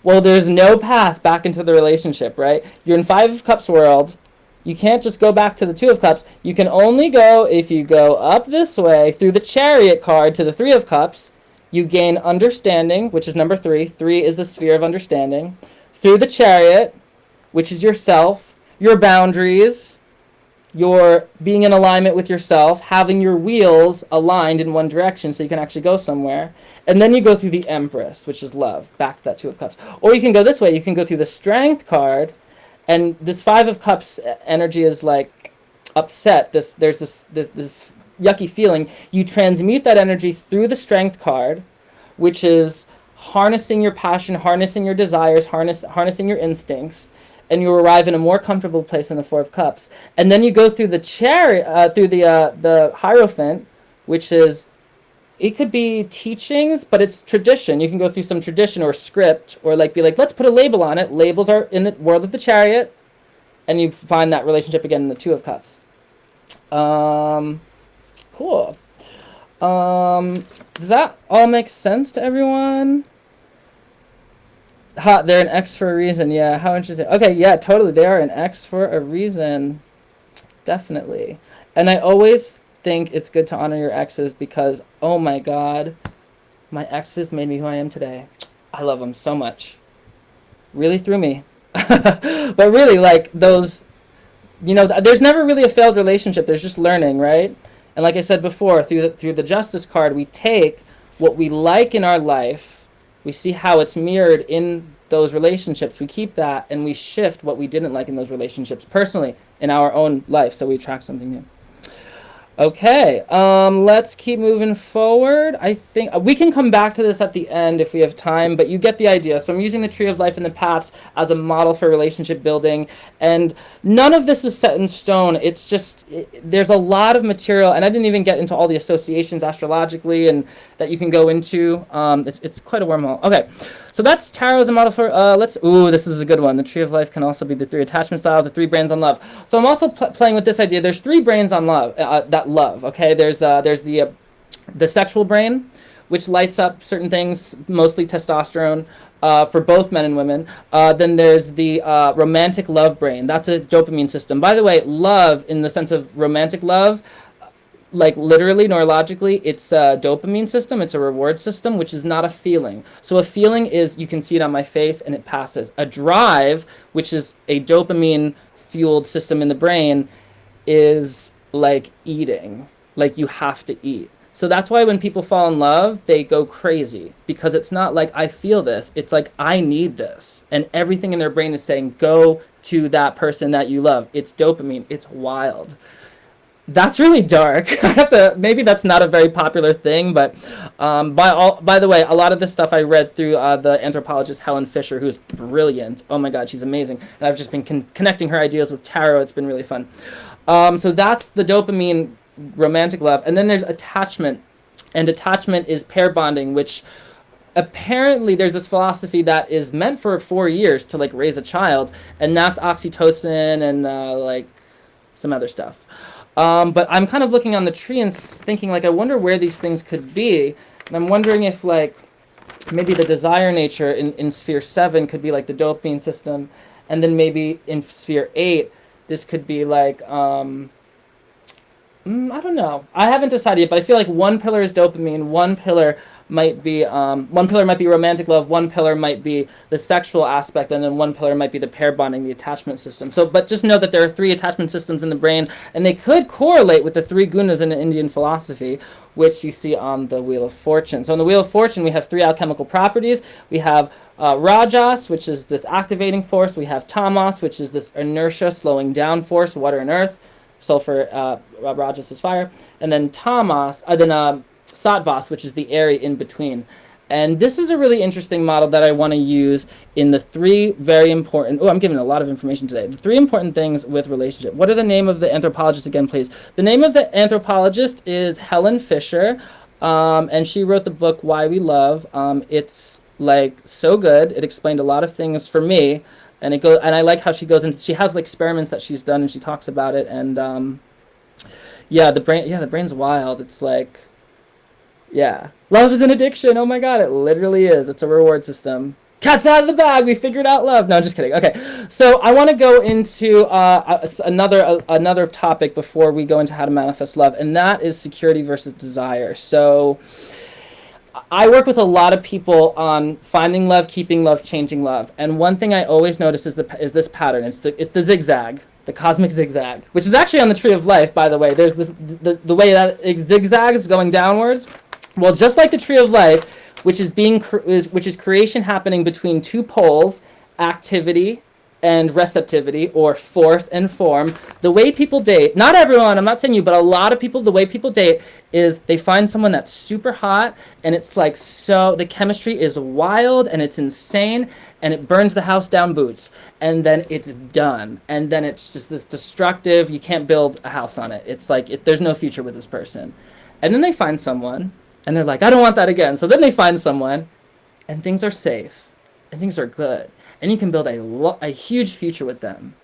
Well, there's no path back into the relationship, right? You're in Five of Cups world. You can't just go back to the Two of Cups. You can only go if you go up this way through the Chariot card to the Three of Cups. You gain understanding, which is number 3. 3 is the sphere of understanding. Through the Chariot, which is yourself, your boundaries, your being in alignment with yourself, having your wheels aligned in one direction so you can actually go somewhere. And then you go through the Empress, which is love, back to that Two of Cups. Or you can go this way. You can go through the Strength card, and this Five of Cups energy is like upset. There's this yucky feeling. You transmute that energy through the Strength card, which is harnessing your passion, harnessing your desires, harnessing your instincts, and you arrive in a more comfortable place in the Four of Cups. And then you go through the Chariot, through the Hierophant, which is, it could be teachings, but it's tradition. You can go through some tradition or script, or be like, let's put a label on it. Labels are in the world of the Chariot, and you find that relationship again in the Two of Cups. Cool. Does that all make sense to everyone? They're an X for a reason. Yeah, how interesting. Okay, yeah, totally. They are an X for a reason. Definitely. And I always think it's good to honor your exes because, oh my God, my exes made me who I am today. I love them so much. Really threw me. But really, those, there's never really a failed relationship. There's just learning, right? And like I said before, through the Justice card, we take what we like in our life, we see how it's mirrored in those relationships, we keep that, and we shift what we didn't like in those relationships personally in our own life, so we attract something new. Okay, let's keep moving forward. I think we can come back to this at the end if we have time, but you get the idea. So I'm using the Tree of Life and the Paths as a model for relationship building, and none of this is set in stone. It's just, there's a lot of material, and I didn't even get into all the associations astrologically and that you can go into. It's quite a wormhole. Okay, so that's tarot as a model for, this is a good one. The Tree of Life can also be the 3 attachment styles, the 3 brains on love. So I'm also playing with this idea. There's 3 brains on love, that love, okay? There's the sexual brain, which lights up certain things, mostly testosterone, for both men and women. Then there's the romantic love brain. That's a dopamine system. By the way, love, in the sense of romantic love, literally, neurologically, it's a dopamine system. It's a reward system, which is not a feeling. So a feeling is, you can see it on my face and it passes. A drive, which is a dopamine-fueled system in the brain, is like eating. You have to eat. So that's why when people fall in love, they go crazy. Because it's not like, I feel this. It's like, I need this. And everything in their brain is saying, go to that person that you love. It's dopamine. It's wild. That's really dark. Maybe that's not a very popular thing, but by the way, a lot of this stuff I read through the anthropologist Helen Fisher, who's brilliant. Oh my God, she's amazing. And I've just been connecting her ideas with tarot. It's been really fun. So that's the dopamine romantic love. And then there's attachment. And attachment is pair bonding, which apparently there's this philosophy that is meant for 4 years to raise a child. And that's oxytocin and some other stuff. But I'm kind of looking on the tree and thinking, I wonder where these things could be. And I'm wondering if, maybe the desire nature in sphere 7 could be like the dopamine system, and then maybe in sphere 8 this could be like I don't know. I haven't decided yet, but I feel like one pillar is dopamine, one pillar might be romantic love, one pillar might be the sexual aspect, and then one pillar might be the pair bonding, the attachment system. So, but just know that there are 3 attachment systems in the brain, and they could correlate with the 3 gunas in Indian philosophy, which you see on the Wheel of Fortune. So, in the Wheel of Fortune, we have 3 alchemical properties. We have Rajas, which is this activating force. We have Tamas, which is this inertia, slowing down force, water and earth. Sulfur, Rajas is fire, and then Sattvas, which is the area in between. And this is a really interesting model that I want to use in the 3 very important. Oh, I'm giving a lot of information today. The 3 important things with relationship. What are the name of the anthropologist again, please? The name of the anthropologist is Helen Fisher, and she wrote the book Why We Love. It's like so good. It explained a lot of things for me. And I like how she goes into. She has like experiments that she's done, and she talks about it. And the brain's wild. It's like, yeah, love is an addiction. Oh my god, it literally is. It's a reward system. Cat's out of the bag. We figured out love. No, just kidding. Okay, so I want to go into another topic before we go into how to manifest love, and that is security versus desire. So I work with a lot of people on finding love, keeping love, changing love. And one thing I always notice is this pattern. It's the zigzag, the cosmic zigzag, which is actually on the Tree of Life, by the way. There's the way that it zigzags going downwards. Well, just like the Tree of Life, which is creation happening between 2 poles, activity and receptivity, or force and form. The way people date, not everyone, I'm not saying you, but a lot of people, the way people date is they find someone that's super hot, and it's like, so the chemistry is wild and it's insane, and it burns the house down boots, and then it's done, and then it's just this destructive, you can't build a house on it. It's like there's no future with this person. And then they find someone and they're like, I don't want that again. So then they find someone and things are safe and things are good, and you can build a huge future with them.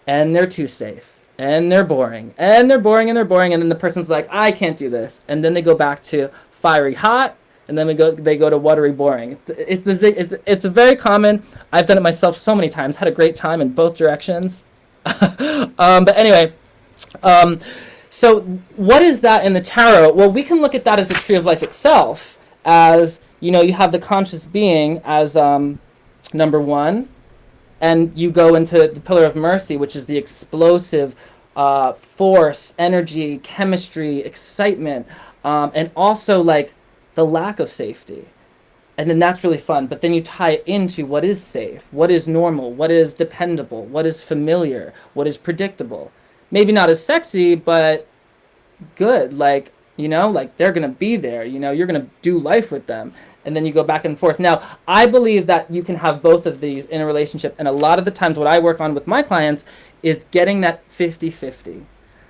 And they're too safe, and they're boring, and they're boring, and they're boring, and then the person's like, I can't do this. And then they go back to fiery hot, and then they go to watery boring. It's a very common. I've done it myself so many times, had a great time in both directions. But anyway, so what is that in the tarot? Well, we can look at that as the Tree of Life itself, as, you have the conscious being as number 1, and you go into the Pillar of Mercy, which is the explosive force, energy, chemistry, excitement, and also like the lack of safety. And then that's really fun. But then you tie it into what is safe, what is normal, what is dependable, what is familiar, what is predictable. Maybe not as sexy, but good. Like, like they're going to be there. You're going to do life with them. And then you go back and forth. Now, I believe that you can have both of these in a relationship. And a lot of the times what I work on with my clients is getting that 50-50.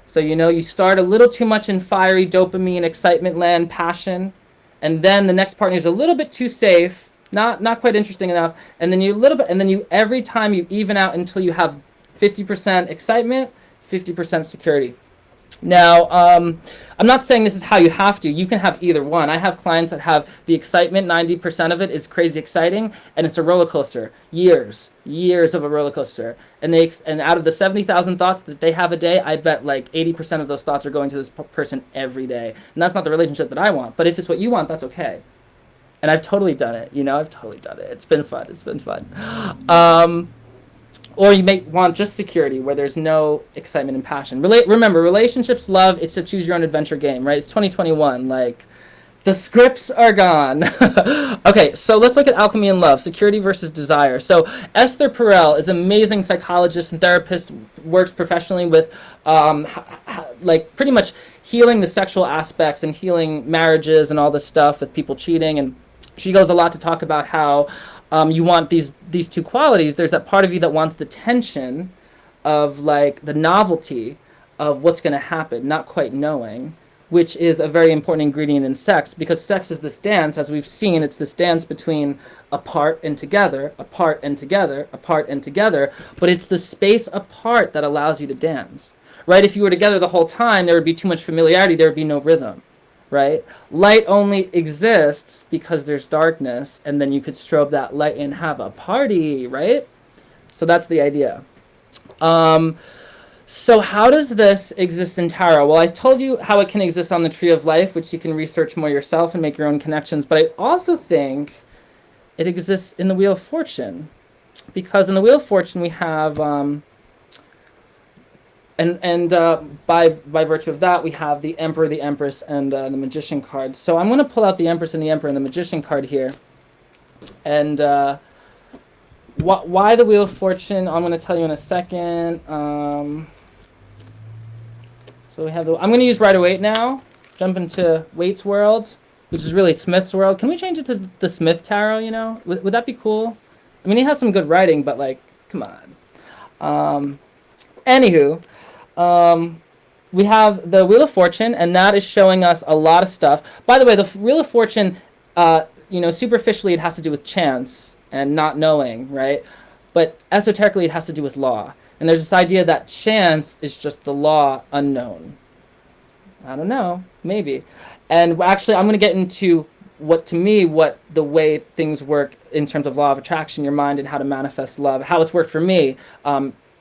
So, you start a little too much in fiery dopamine, excitement land, passion. And then the next partner is a little bit too safe, not quite interesting enough. And then you every time you even out until you have 50% excitement, 50% security. Now, I'm not saying this is how you have to. You can have either one. I have clients that have the excitement, 90% of it is crazy exciting, and it's a roller coaster. Years of a roller coaster. And out of the 70,000 thoughts that they have a day, I bet like 80% of those thoughts are going to this person every day. And that's not the relationship that I want. But if it's what you want, that's okay. And I've totally done it. I've totally done it. It's been fun. Or you may want just security, where there's no excitement and passion. Remember, relationships, love, it's a choose your own adventure game, right? It's 2021. Like, the scripts are gone. Okay, so let's look at alchemy and love, security versus desire. So Esther Perel is an amazing psychologist and therapist, works professionally with like pretty much healing the sexual aspects and healing marriages and all this stuff with people cheating. And she goes a lot to talk about how you want these 2 qualities. There's that part of you that wants the tension of like the novelty of what's going to happen, not quite knowing, which is a very important ingredient in sex, because sex is this dance, as we've seen, it's this dance between apart and together, apart and together, apart and together, but it's the space apart that allows you to dance, right? If you were together the whole time, there would be too much familiarity, there would be no rhythm. right? Light only exists because there's darkness, and then you could strobe that light and have a party, right? So that's the idea. So how does this exist in tarot? Well, I told you how it can exist on the Tree of Life, which you can research more yourself and make your own connections. But I also think it exists in the Wheel of Fortune, because in the Wheel of Fortune we have, by virtue of that, we have the Emperor, the Empress, and the Magician cards. So I'm going to pull out the Empress and the Emperor and the Magician card here, and why the Wheel of Fortune, I'm going to tell you in a second. So we have I'm going to use Rider-Waite now. Jump into Waite's world, which is really Smith's world. Can we change it to the Smith Tarot, you know? Would that be cool? I mean, he has some good writing, but, like, come on. Anywho, we have the Wheel of Fortune, and that is showing us a lot of stuff. By the way, the Wheel of Fortune, superficially it has to do with chance and not knowing, right? But esoterically it has to do with law. And there's this idea that chance is just the law unknown. I don't know, maybe. And actually, I'm going to get into what the way things work in terms of law of attraction, your mind, and how to manifest love, how it's worked for me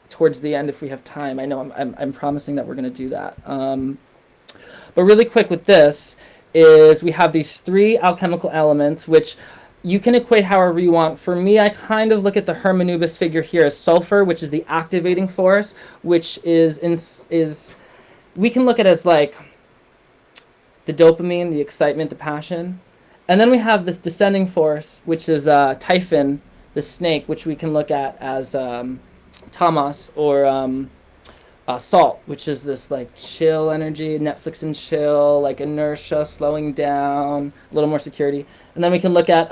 towards the end if we have time. I know I'm promising that we're going to do that. But really quick with this is we have these 3 alchemical elements, which you can equate however you want. For me, I kind of look at the Hermanubis figure here as sulfur, which is the activating force, which is we can look at it as like the dopamine, the excitement, the passion. And then we have this descending force, which is Typhon, the snake, which we can look at as Tamas, or Salt, which is this like chill energy, Netflix and chill, like inertia, slowing down, a little more security. And then we can look at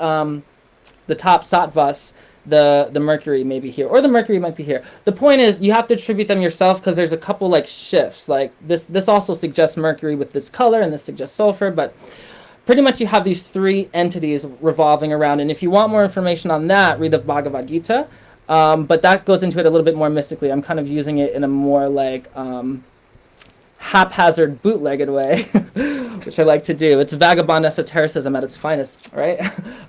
the top Sattvas, the Mercury maybe here, or the Mercury might be here. The point is you have to attribute them yourself, because there's a couple like shifts. Like this also suggests Mercury with this color, and this suggests sulfur, but pretty much you have these 3 entities revolving around. And if you want more information on that, read the Bhagavad Gita. But that goes into it a little bit more mystically. I'm kind of using it in a more like haphazard, bootlegged way, which I like to do. It's vagabond esotericism at its finest, right?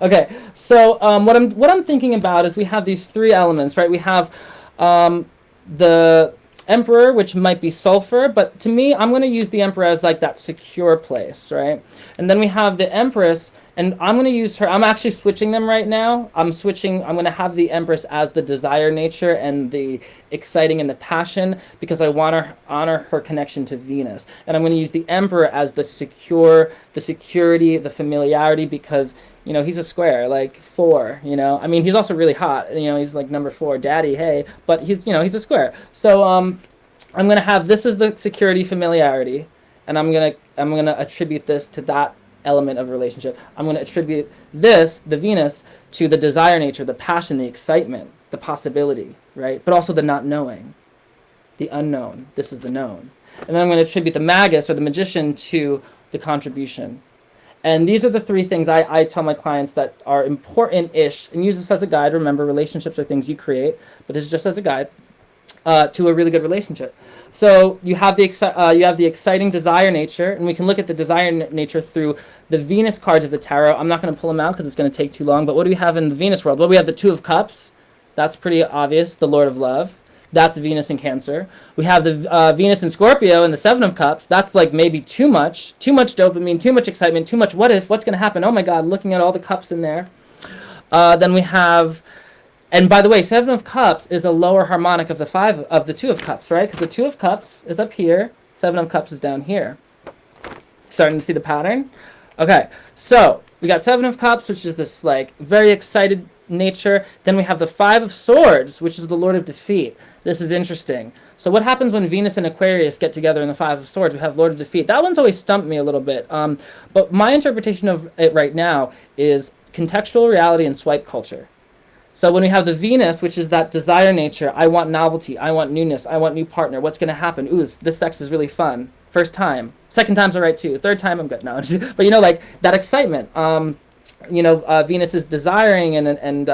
Okay, so what I'm thinking about is we have these 3 elements, right? We have the Emperor, which might be sulfur, but to me, I'm going to use the Emperor as like that secure place, right? And then we have the Empress, and I'm going to use her. I'm actually switching them right now. I'm going to have the Empress as the desire nature and the exciting and the passion, because I want to honor her connection to Venus. And I'm going to use the Emperor as the security, the familiarity, because, you know, he's a square, like 4, you know. I mean, he's also really hot, you know, he's like number 4, daddy, hey, but he's, you know, he's a square. So I'm going to have, this is the security, familiarity, and I'm going to attribute this to that element of relationship. I'm going to attribute this, the Venus, to the desire nature, the passion, the excitement, the possibility, right? But also the not knowing, the unknown. This is the known. And then I'm going to attribute the Magus, or the magician, to the contribution. And these are the 3 things I tell my clients that are important-ish, and use this as a guide. Remember, relationships are things you create, but this is just as a guide to a really good relationship. So you have the exciting desire nature, and we can look at the desire nature through the Venus cards of the tarot. I'm not going to pull them out because it's going to take too long, but what do we have in the Venus world? Well, we have the 2 of Cups. That's pretty obvious, the Lord of Love. That's Venus in Cancer. We have the Venus in Scorpio and the 7 of Cups. That's like maybe too much dopamine, too much excitement, too much what if, what's going to happen? Oh my God, looking at all the cups in there. Then we have, and by the way, 7 of Cups is a lower harmonic of the 2 of Cups, right? Because the 2 of Cups is up here, 7 of Cups is down here. Starting to see the pattern? Okay, so we got 7 of Cups, which is this like very excited nature. Then we have the 5 of Swords, which is the Lord of Defeat. This is interesting. So what happens when Venus and Aquarius get together in the 5 of Swords? We have Lord of Defeat. That one's always stumped me a little bit. But my interpretation of it right now is contextual reality and swipe culture. So when we have the Venus, which is that desire nature, I want novelty, I want newness, I want new partner. What's going to happen? Ooh, this sex is really fun. First time. Second time's all right too. Third time I'm good. No, but you know, like that excitement. Venus is desiring and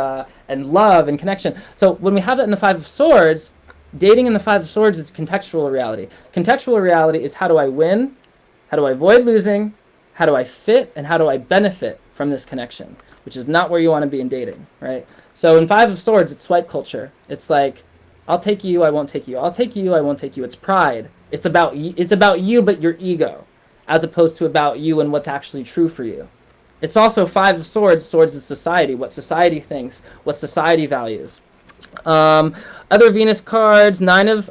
love and connection. So when we have that in the 5 of Swords, dating in the 5 of Swords, it's contextual reality. Contextual reality is, how do I win? How do I avoid losing? how do I fit, and how do I benefit from this connection, which is not where you want to be in dating, right? So in Five of Swords, it's swipe culture. It's like, I'll take you, I won't take you. I'll take you, I won't take you. It's pride. It's about you, but your ego, as opposed to about you and what's actually true for you. It's also Five of Swords. Swords is society, what society thinks, what society values. Other Venus cards, Nine of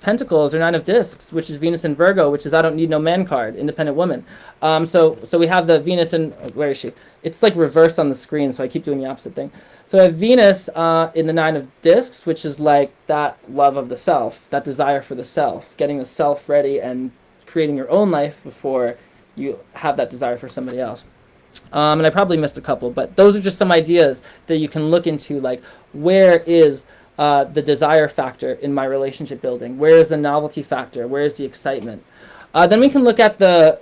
Pentacles or Nine of Discs, which is Venus in Virgo, which is I don't need no man card, independent woman. So we have the Venus in, where is she? It's like reversed on the screen, so I keep doing the opposite thing. So I have Venus in the Nine of Discs, which is like that love of the self, that desire for the self, getting the self ready and creating your own life before you have that desire for somebody else. And I probably missed a couple, but those are just some ideas that you can look into, like where is the desire factor in my relationship building? Where is the novelty factor? Where is the excitement? Then we can look at the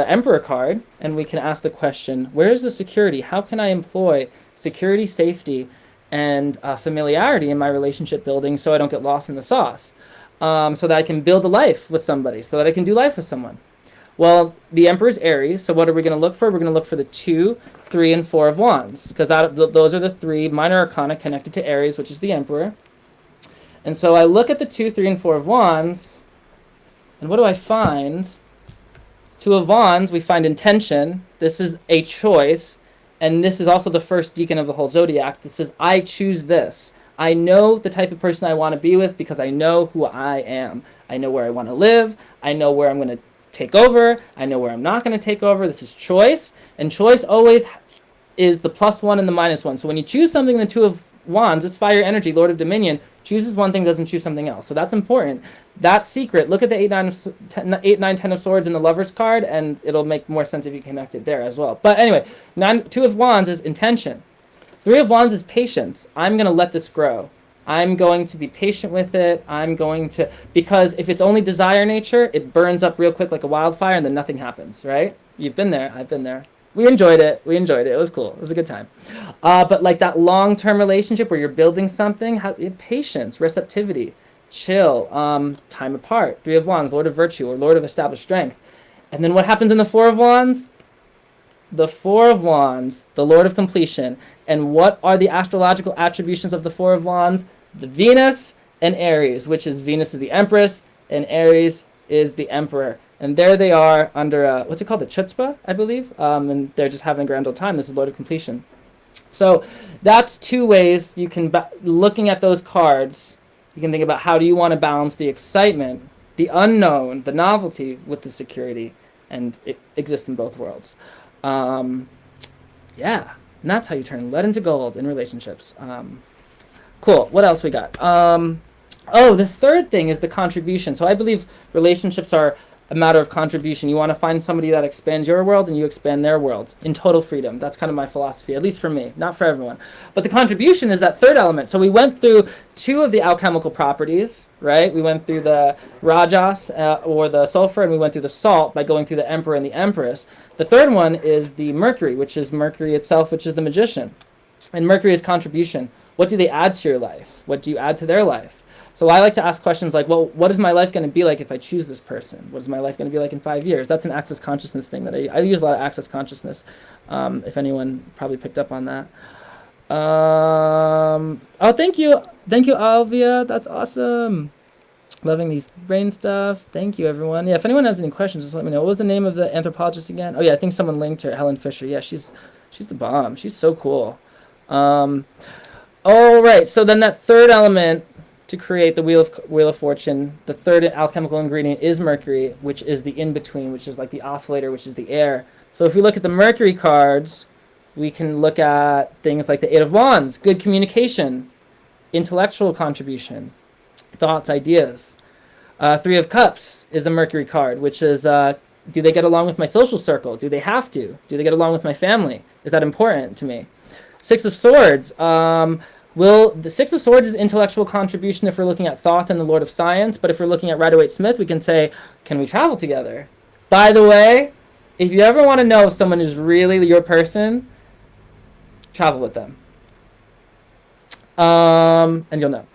Emperor card, and we can ask the question, where is the security? How can I employ security, safety, and familiarity in my relationship building so I don't get lost in the sauce? So that I can build a life with somebody, so that I can do life with someone. Well, the Emperor's Aries, so what are we going to look for? We're going to look for the 2, 3, and 4 of Wands, because those are the 3 minor arcana connected to Aries, which is the Emperor. And so I look at the 2, 3, and 4 of Wands, and what do I find? 2 of Wands, we find intention. This is a choice, and this is also the first deacon of the whole zodiac. This says, I choose this. I know the type of person I want to be with because I know who I am. I know where I want to live. I know where I'm going to take over. I know where I'm not going to take over. This is choice, and choice always is the +1 and the -1. So when you choose something, the 2 of Wands, this fire energy, Lord of Dominion, chooses one thing, doesn't choose something else. So that's important. That's secret. Look at the 8, 9, 10 of Swords in the Lover's card, and it'll make more sense if you connect it there as well. But anyway, 2 of Wands is intention. 3 of Wands is patience. I'm going to let this grow. I'm going to be patient with it. Because if it's only desire nature, it burns up real quick like a wildfire and then nothing happens, right? You've been there. I've been there. We enjoyed it. It was cool. It was a good time. But like that long-term relationship where you're building something, patience, receptivity, chill, time apart. 3 of Wands, Lord of Virtue or Lord of Established Strength. And then what happens in the 4 of Wands? The 4 of Wands, the Lord of Completion. And what are the astrological attributions of the 4 of Wands? The Venus and Aries, which is Venus is the Empress and Aries is the Emperor. And there they are under, what's it called? The Chutzpah, I believe. And they're just having a grand old time. This is Lord of Completion. So that's 2 ways you can, looking at those cards, you can think about how do you want to balance the excitement, the unknown, the novelty with the security. And it exists in both worlds. Yeah, and that's how you turn lead into gold in relationships. Cool. What else we got? The third thing is the contribution. So I believe relationships are a matter of contribution. You want to find somebody that expands your world and you expand their world in total freedom. That's kind of my philosophy, at least for me, not for everyone. But the contribution is that third element. So we went through 2 of the alchemical properties, right? We went through the Rajas or the sulfur, and we went through the salt by going through the Emperor and the Empress. The third one is the Mercury, which is Mercury itself, which is the magician. And Mercury is contribution. What do they add to your life? What do you add to their life? So I like to ask questions like, well, what is my life going to be like if I choose this person? What is my life going to be like in 5 years? That's an access consciousness thing that I use a lot of access consciousness, if anyone probably picked up on that. Thank you, Alvia. That's awesome. Loving these brain stuff. Thank you, everyone. Yeah, if anyone has any questions, just let me know. What was the name of the anthropologist again? Oh, yeah, I think someone linked her, Helen Fisher. Yeah, she's the bomb. She's so cool. All right, so then that third element to create the Wheel of Fortune, the third alchemical ingredient is Mercury, which is the in-between, which is like the oscillator, which is the air. So if we look at the Mercury cards, we can look at things like the 8 of Wands, good communication, intellectual contribution, thoughts, ideas. 3 of Cups is a Mercury card, which is, do they get along with my social circle? Do they have to? Do they get along with my family? Is that important to me? 6 of Swords, the 6 of Swords is intellectual contribution if we're looking at Thoth and the Lord of Science, but if we're looking at Rider-Waite-Smith, we can say, can we travel together? By the way, if you ever want to know if someone is really your person, travel with them. And you'll know.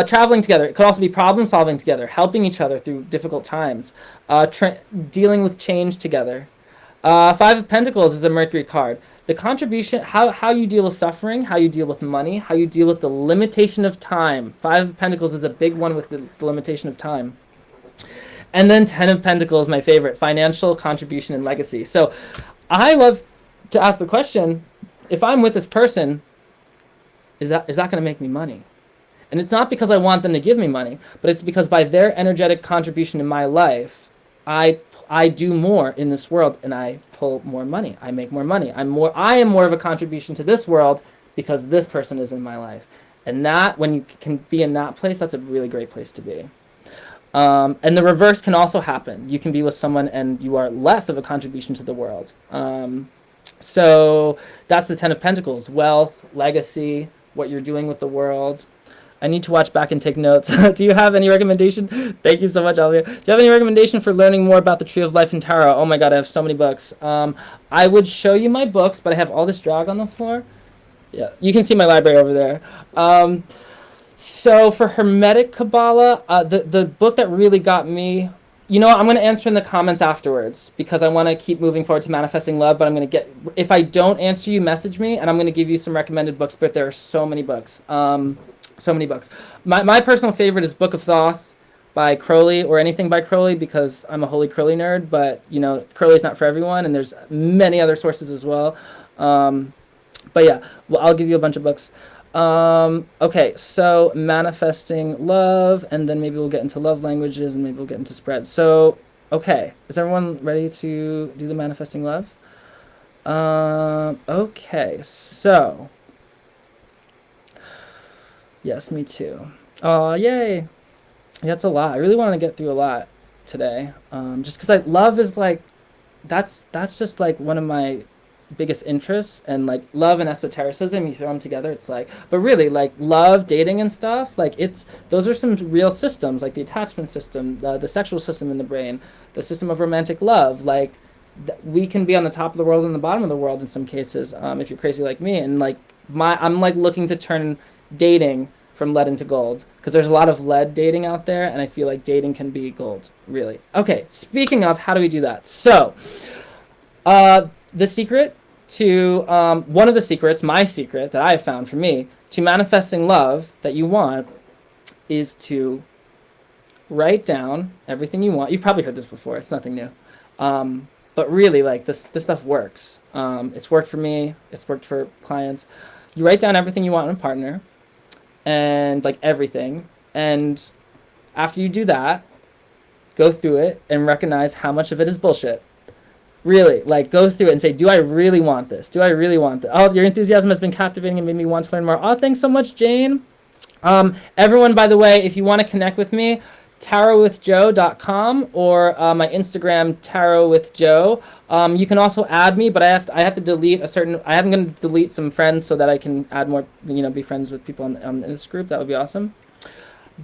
Traveling together. It could also be problem solving together, helping each other through difficult times, dealing with change together. Five of Pentacles is a Mercury card. The contribution, how you deal with suffering, how you deal with money, how you deal with the limitation of time. Five of Pentacles is a big one with the limitation of time. And then Ten of Pentacles, my favorite, financial contribution and legacy. So I love to ask the question, if I'm with this person, is that going to make me money? And it's not because I want them to give me money, but it's because by their energetic contribution in my life, I do more in this world and I pull more money. I make more money. I am more of a contribution to this world because this person is in my life. And that, when you can be in that place, that's a really great place to be. And the reverse can also happen. You can be with someone and you are less of a contribution to the world. So that's the Ten of Pentacles: wealth, legacy, what you're doing with the world. I need to watch back and take notes. Do you have any recommendation? Thank you so much, Alvia. Do you have any recommendation for learning more about the Tree of Life and Tarot? Oh my god, I have so many books. I would show you my books, but I have all this drag on the floor. Yeah, you can see my library over there. So for Hermetic Kabbalah, the book that really got me, I'm going to answer in the comments afterwards because I want to keep moving forward to manifesting love, but I'm going to if I don't answer you, message me, and I'm going to give you some recommended books, but there are so many books. So many books. My personal favorite is Book of Thoth by Crowley, or anything by Crowley, because I'm a holy Crowley nerd, but, Crowley's not for everyone, and there's many other sources as well. But yeah, well, I'll give you a bunch of books. Okay, so manifesting love, and then maybe we'll get into love languages, and maybe we'll get into spread. So, okay, is everyone ready to do the manifesting love? Okay, so, yes, me too. Oh, yay! Yeah, it's a lot. I really want to get through a lot today, just because love is like, that's just like one of my biggest interests, and like love and esotericism, you throw them together, it's like, but really, like, love, dating and stuff, like, those are some real systems, like the attachment system, the sexual system in the brain, the system of romantic love, like, we can be on the top of the world and the bottom of the world in some cases, if you're crazy like me, and like I'm like looking to turn dating from lead into gold, because there's a lot of lead dating out there, and I feel like dating can be gold, really. Okay, speaking of, how do we do that? So the secret to, one of the secrets, my secret that I have found for me, to manifesting love that you want, is to write down everything you want. You've probably heard this before. It's nothing new. But really, like, this stuff works. It's worked for me. It's worked for clients. You write down everything you want in a partner, and, like, everything. And after you do that, go through it and recognize how much of it is bullshit. Really, like, go through it and say, do I really want this? Do I really want this? Oh, your enthusiasm has been captivating and made me want to learn more. Oh, thanks so much, Jane. Everyone, by the way, if you want to connect with me, tarotwithjoe.com, or my Instagram, tarotwithjoe. You can also add me, but I have to delete I'm going to delete some friends so that I can add more, be friends with people in this group. That would be awesome.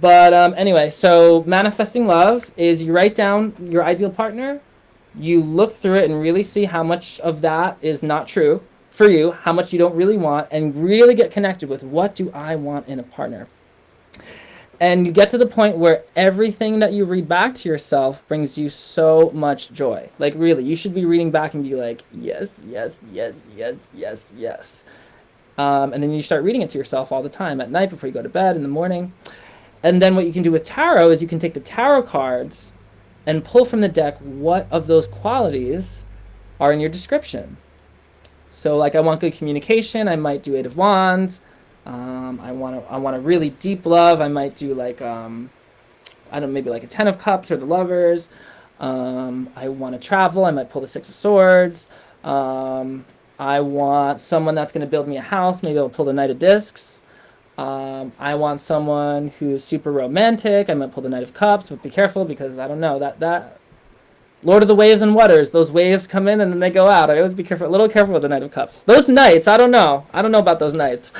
But anyway, so manifesting love is you write down your ideal partner, you look through it and really see how much of that is not true for you, how much you don't really want, and really get connected with, what do I want in a partner? And you get to the point where everything that you read back to yourself brings you so much joy. Like, really, you should be reading back and be like, yes, yes, yes, yes, yes, yes. And then you start reading it to yourself all the time, at night, before you go to bed, in the morning. And then what you can do with tarot is you can take the tarot cards and pull from the deck what of those qualities are in your description. So, like, I want good communication, I might do Eight of Wands. I want a really deep love, I might do, like, maybe like a Ten of Cups or the Lovers. I want to travel, I might pull the Six of Swords. I want someone that's going to build me a house, maybe I'll pull the Knight of Discs. I want someone who's super romantic, I might pull the Knight of Cups, but be careful, because I don't know, that Lord of the Waves and Waters, those waves come in and then they go out. I always be a little careful with the Knight of Cups. Those knights, I don't know about those knights.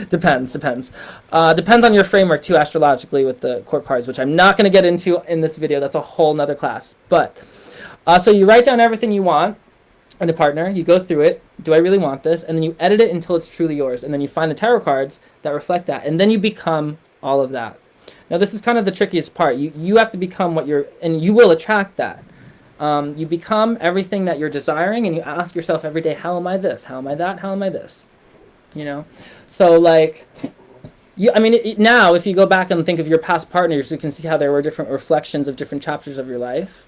Depends. Depends on your framework too, astrologically, with the court cards, which I'm not going to get into in this video. That's a whole nother class. But so you write down everything you want in a partner, you go through it, do I really want this? And then you edit it until it's truly yours. And then you find the tarot cards that reflect that. And then you become all of that. Now, this is kind of the trickiest part. You have to become what you're, and you will attract that. You become everything that you're desiring, and you ask yourself every day, how am I this? How am I that? How am I this? You know? So, like, now, if you go back and think of your past partners, you can see how there were different reflections of different chapters of your life.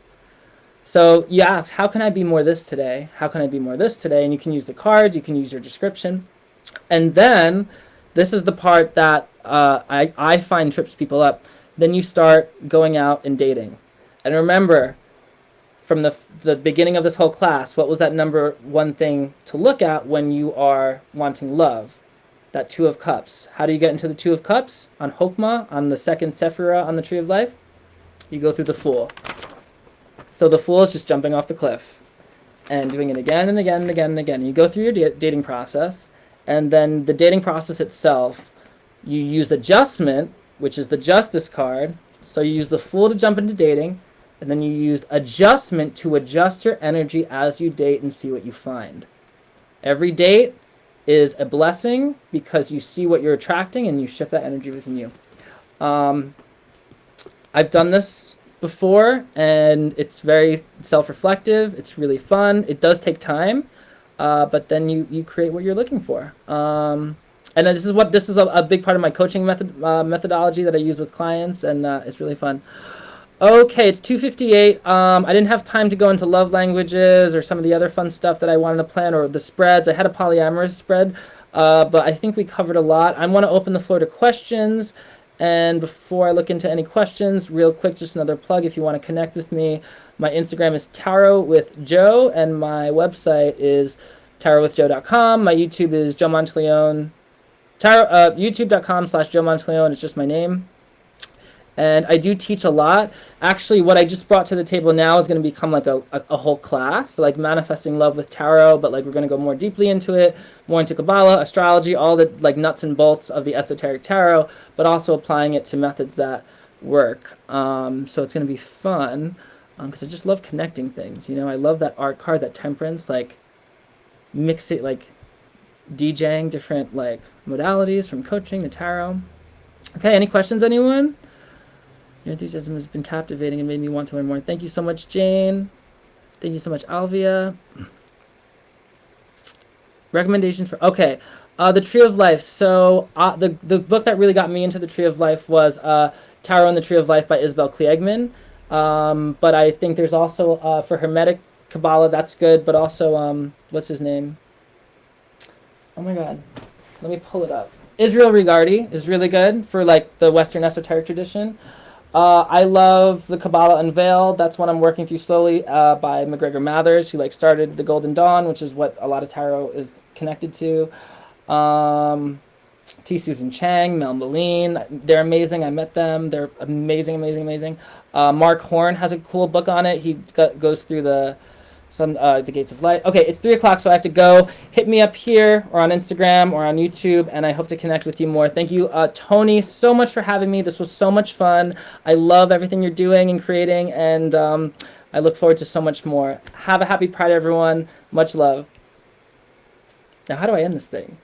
So you ask, how can I be more this today? How can I be more this today? And you can use the cards, you can use your description. And then, this is the part that I find trips people up. Then you start going out and dating. And remember, from the beginning of this whole class, what was that number one thing to look at when you are wanting love? That Two of Cups. How do you get into the Two of Cups? On Hokmah, on the second Sephirah on the Tree of Life, you go through the Fool. So the Fool is just jumping off the cliff and doing it again and again and again and again. You go through your dating process, and then the dating process itself, you use Adjustment, which is the Justice card. So you use the Fool to jump into dating, and then you use Adjustment to adjust your energy as you date and see what you find. Every date is a blessing because you see what you're attracting and you shift that energy within you. I've done this before, and it's very self-reflective. It's really fun. It does take time, but then you create what you're looking for. And then this is a big part of my coaching methodology that I use with clients, and it's really fun. Okay, it's 2:58. I didn't have time to go into love languages or some of the other fun stuff that I wanted to plan, or the spreads. I had a polyamorous spread, but I think we covered a lot. I want to open the floor to questions. And before I look into any questions, real quick, just another plug. If you want to connect with me, my Instagram is Tarot with Joe, and my website is tarotwithjoe.com. My YouTube is Joe Monteleone. YouTube.com/Joe Monteleone. It's just my name. And I do teach a lot. Actually, what I just brought to the table now is going to become like a whole class, like manifesting love with tarot, but like we're going to go more deeply into it, more into Kabbalah, astrology, all the like nuts and bolts of the esoteric tarot, but also applying it to methods that work. So it's going to be fun because I just love connecting things. You know, I love that art card, that temperance, like mix it, like DJing different like modalities from coaching to tarot. Okay, any questions, anyone? Your enthusiasm has been captivating and made me want to learn more. Thank you so much, Jane. Thank you so much, Alvia. Recommendations for... Okay, the Tree of Life. So the book that really got me into the Tree of Life was Tarot and the Tree of Life by Isabel Kliegman. But I think there's also, for Hermetic Kabbalah, that's good. But also, what's his name? Oh my God. Let me pull it up. Israel Regardie is really good for like the Western esoteric tradition. I love the Kabbalah Unveiled. That's one I'm working through slowly by McGregor Mathers, who like started the Golden Dawn, which is what a lot of tarot is connected to. T. Susan Chang, Mel Moline, they're amazing. I met them. They're amazing, amazing, amazing. Mark Horn has a cool book on it. He goes through the Gates of Light. Okay, it's 3 o'clock, so I have to go. Hit me up here or on Instagram or on YouTube, and I hope to connect with you more. Thank you, Tony, so much for having me. This was so much fun. I love everything you're doing and creating, and I look forward to so much more. Have a happy Pride, everyone. Much love. Now, how do I end this thing?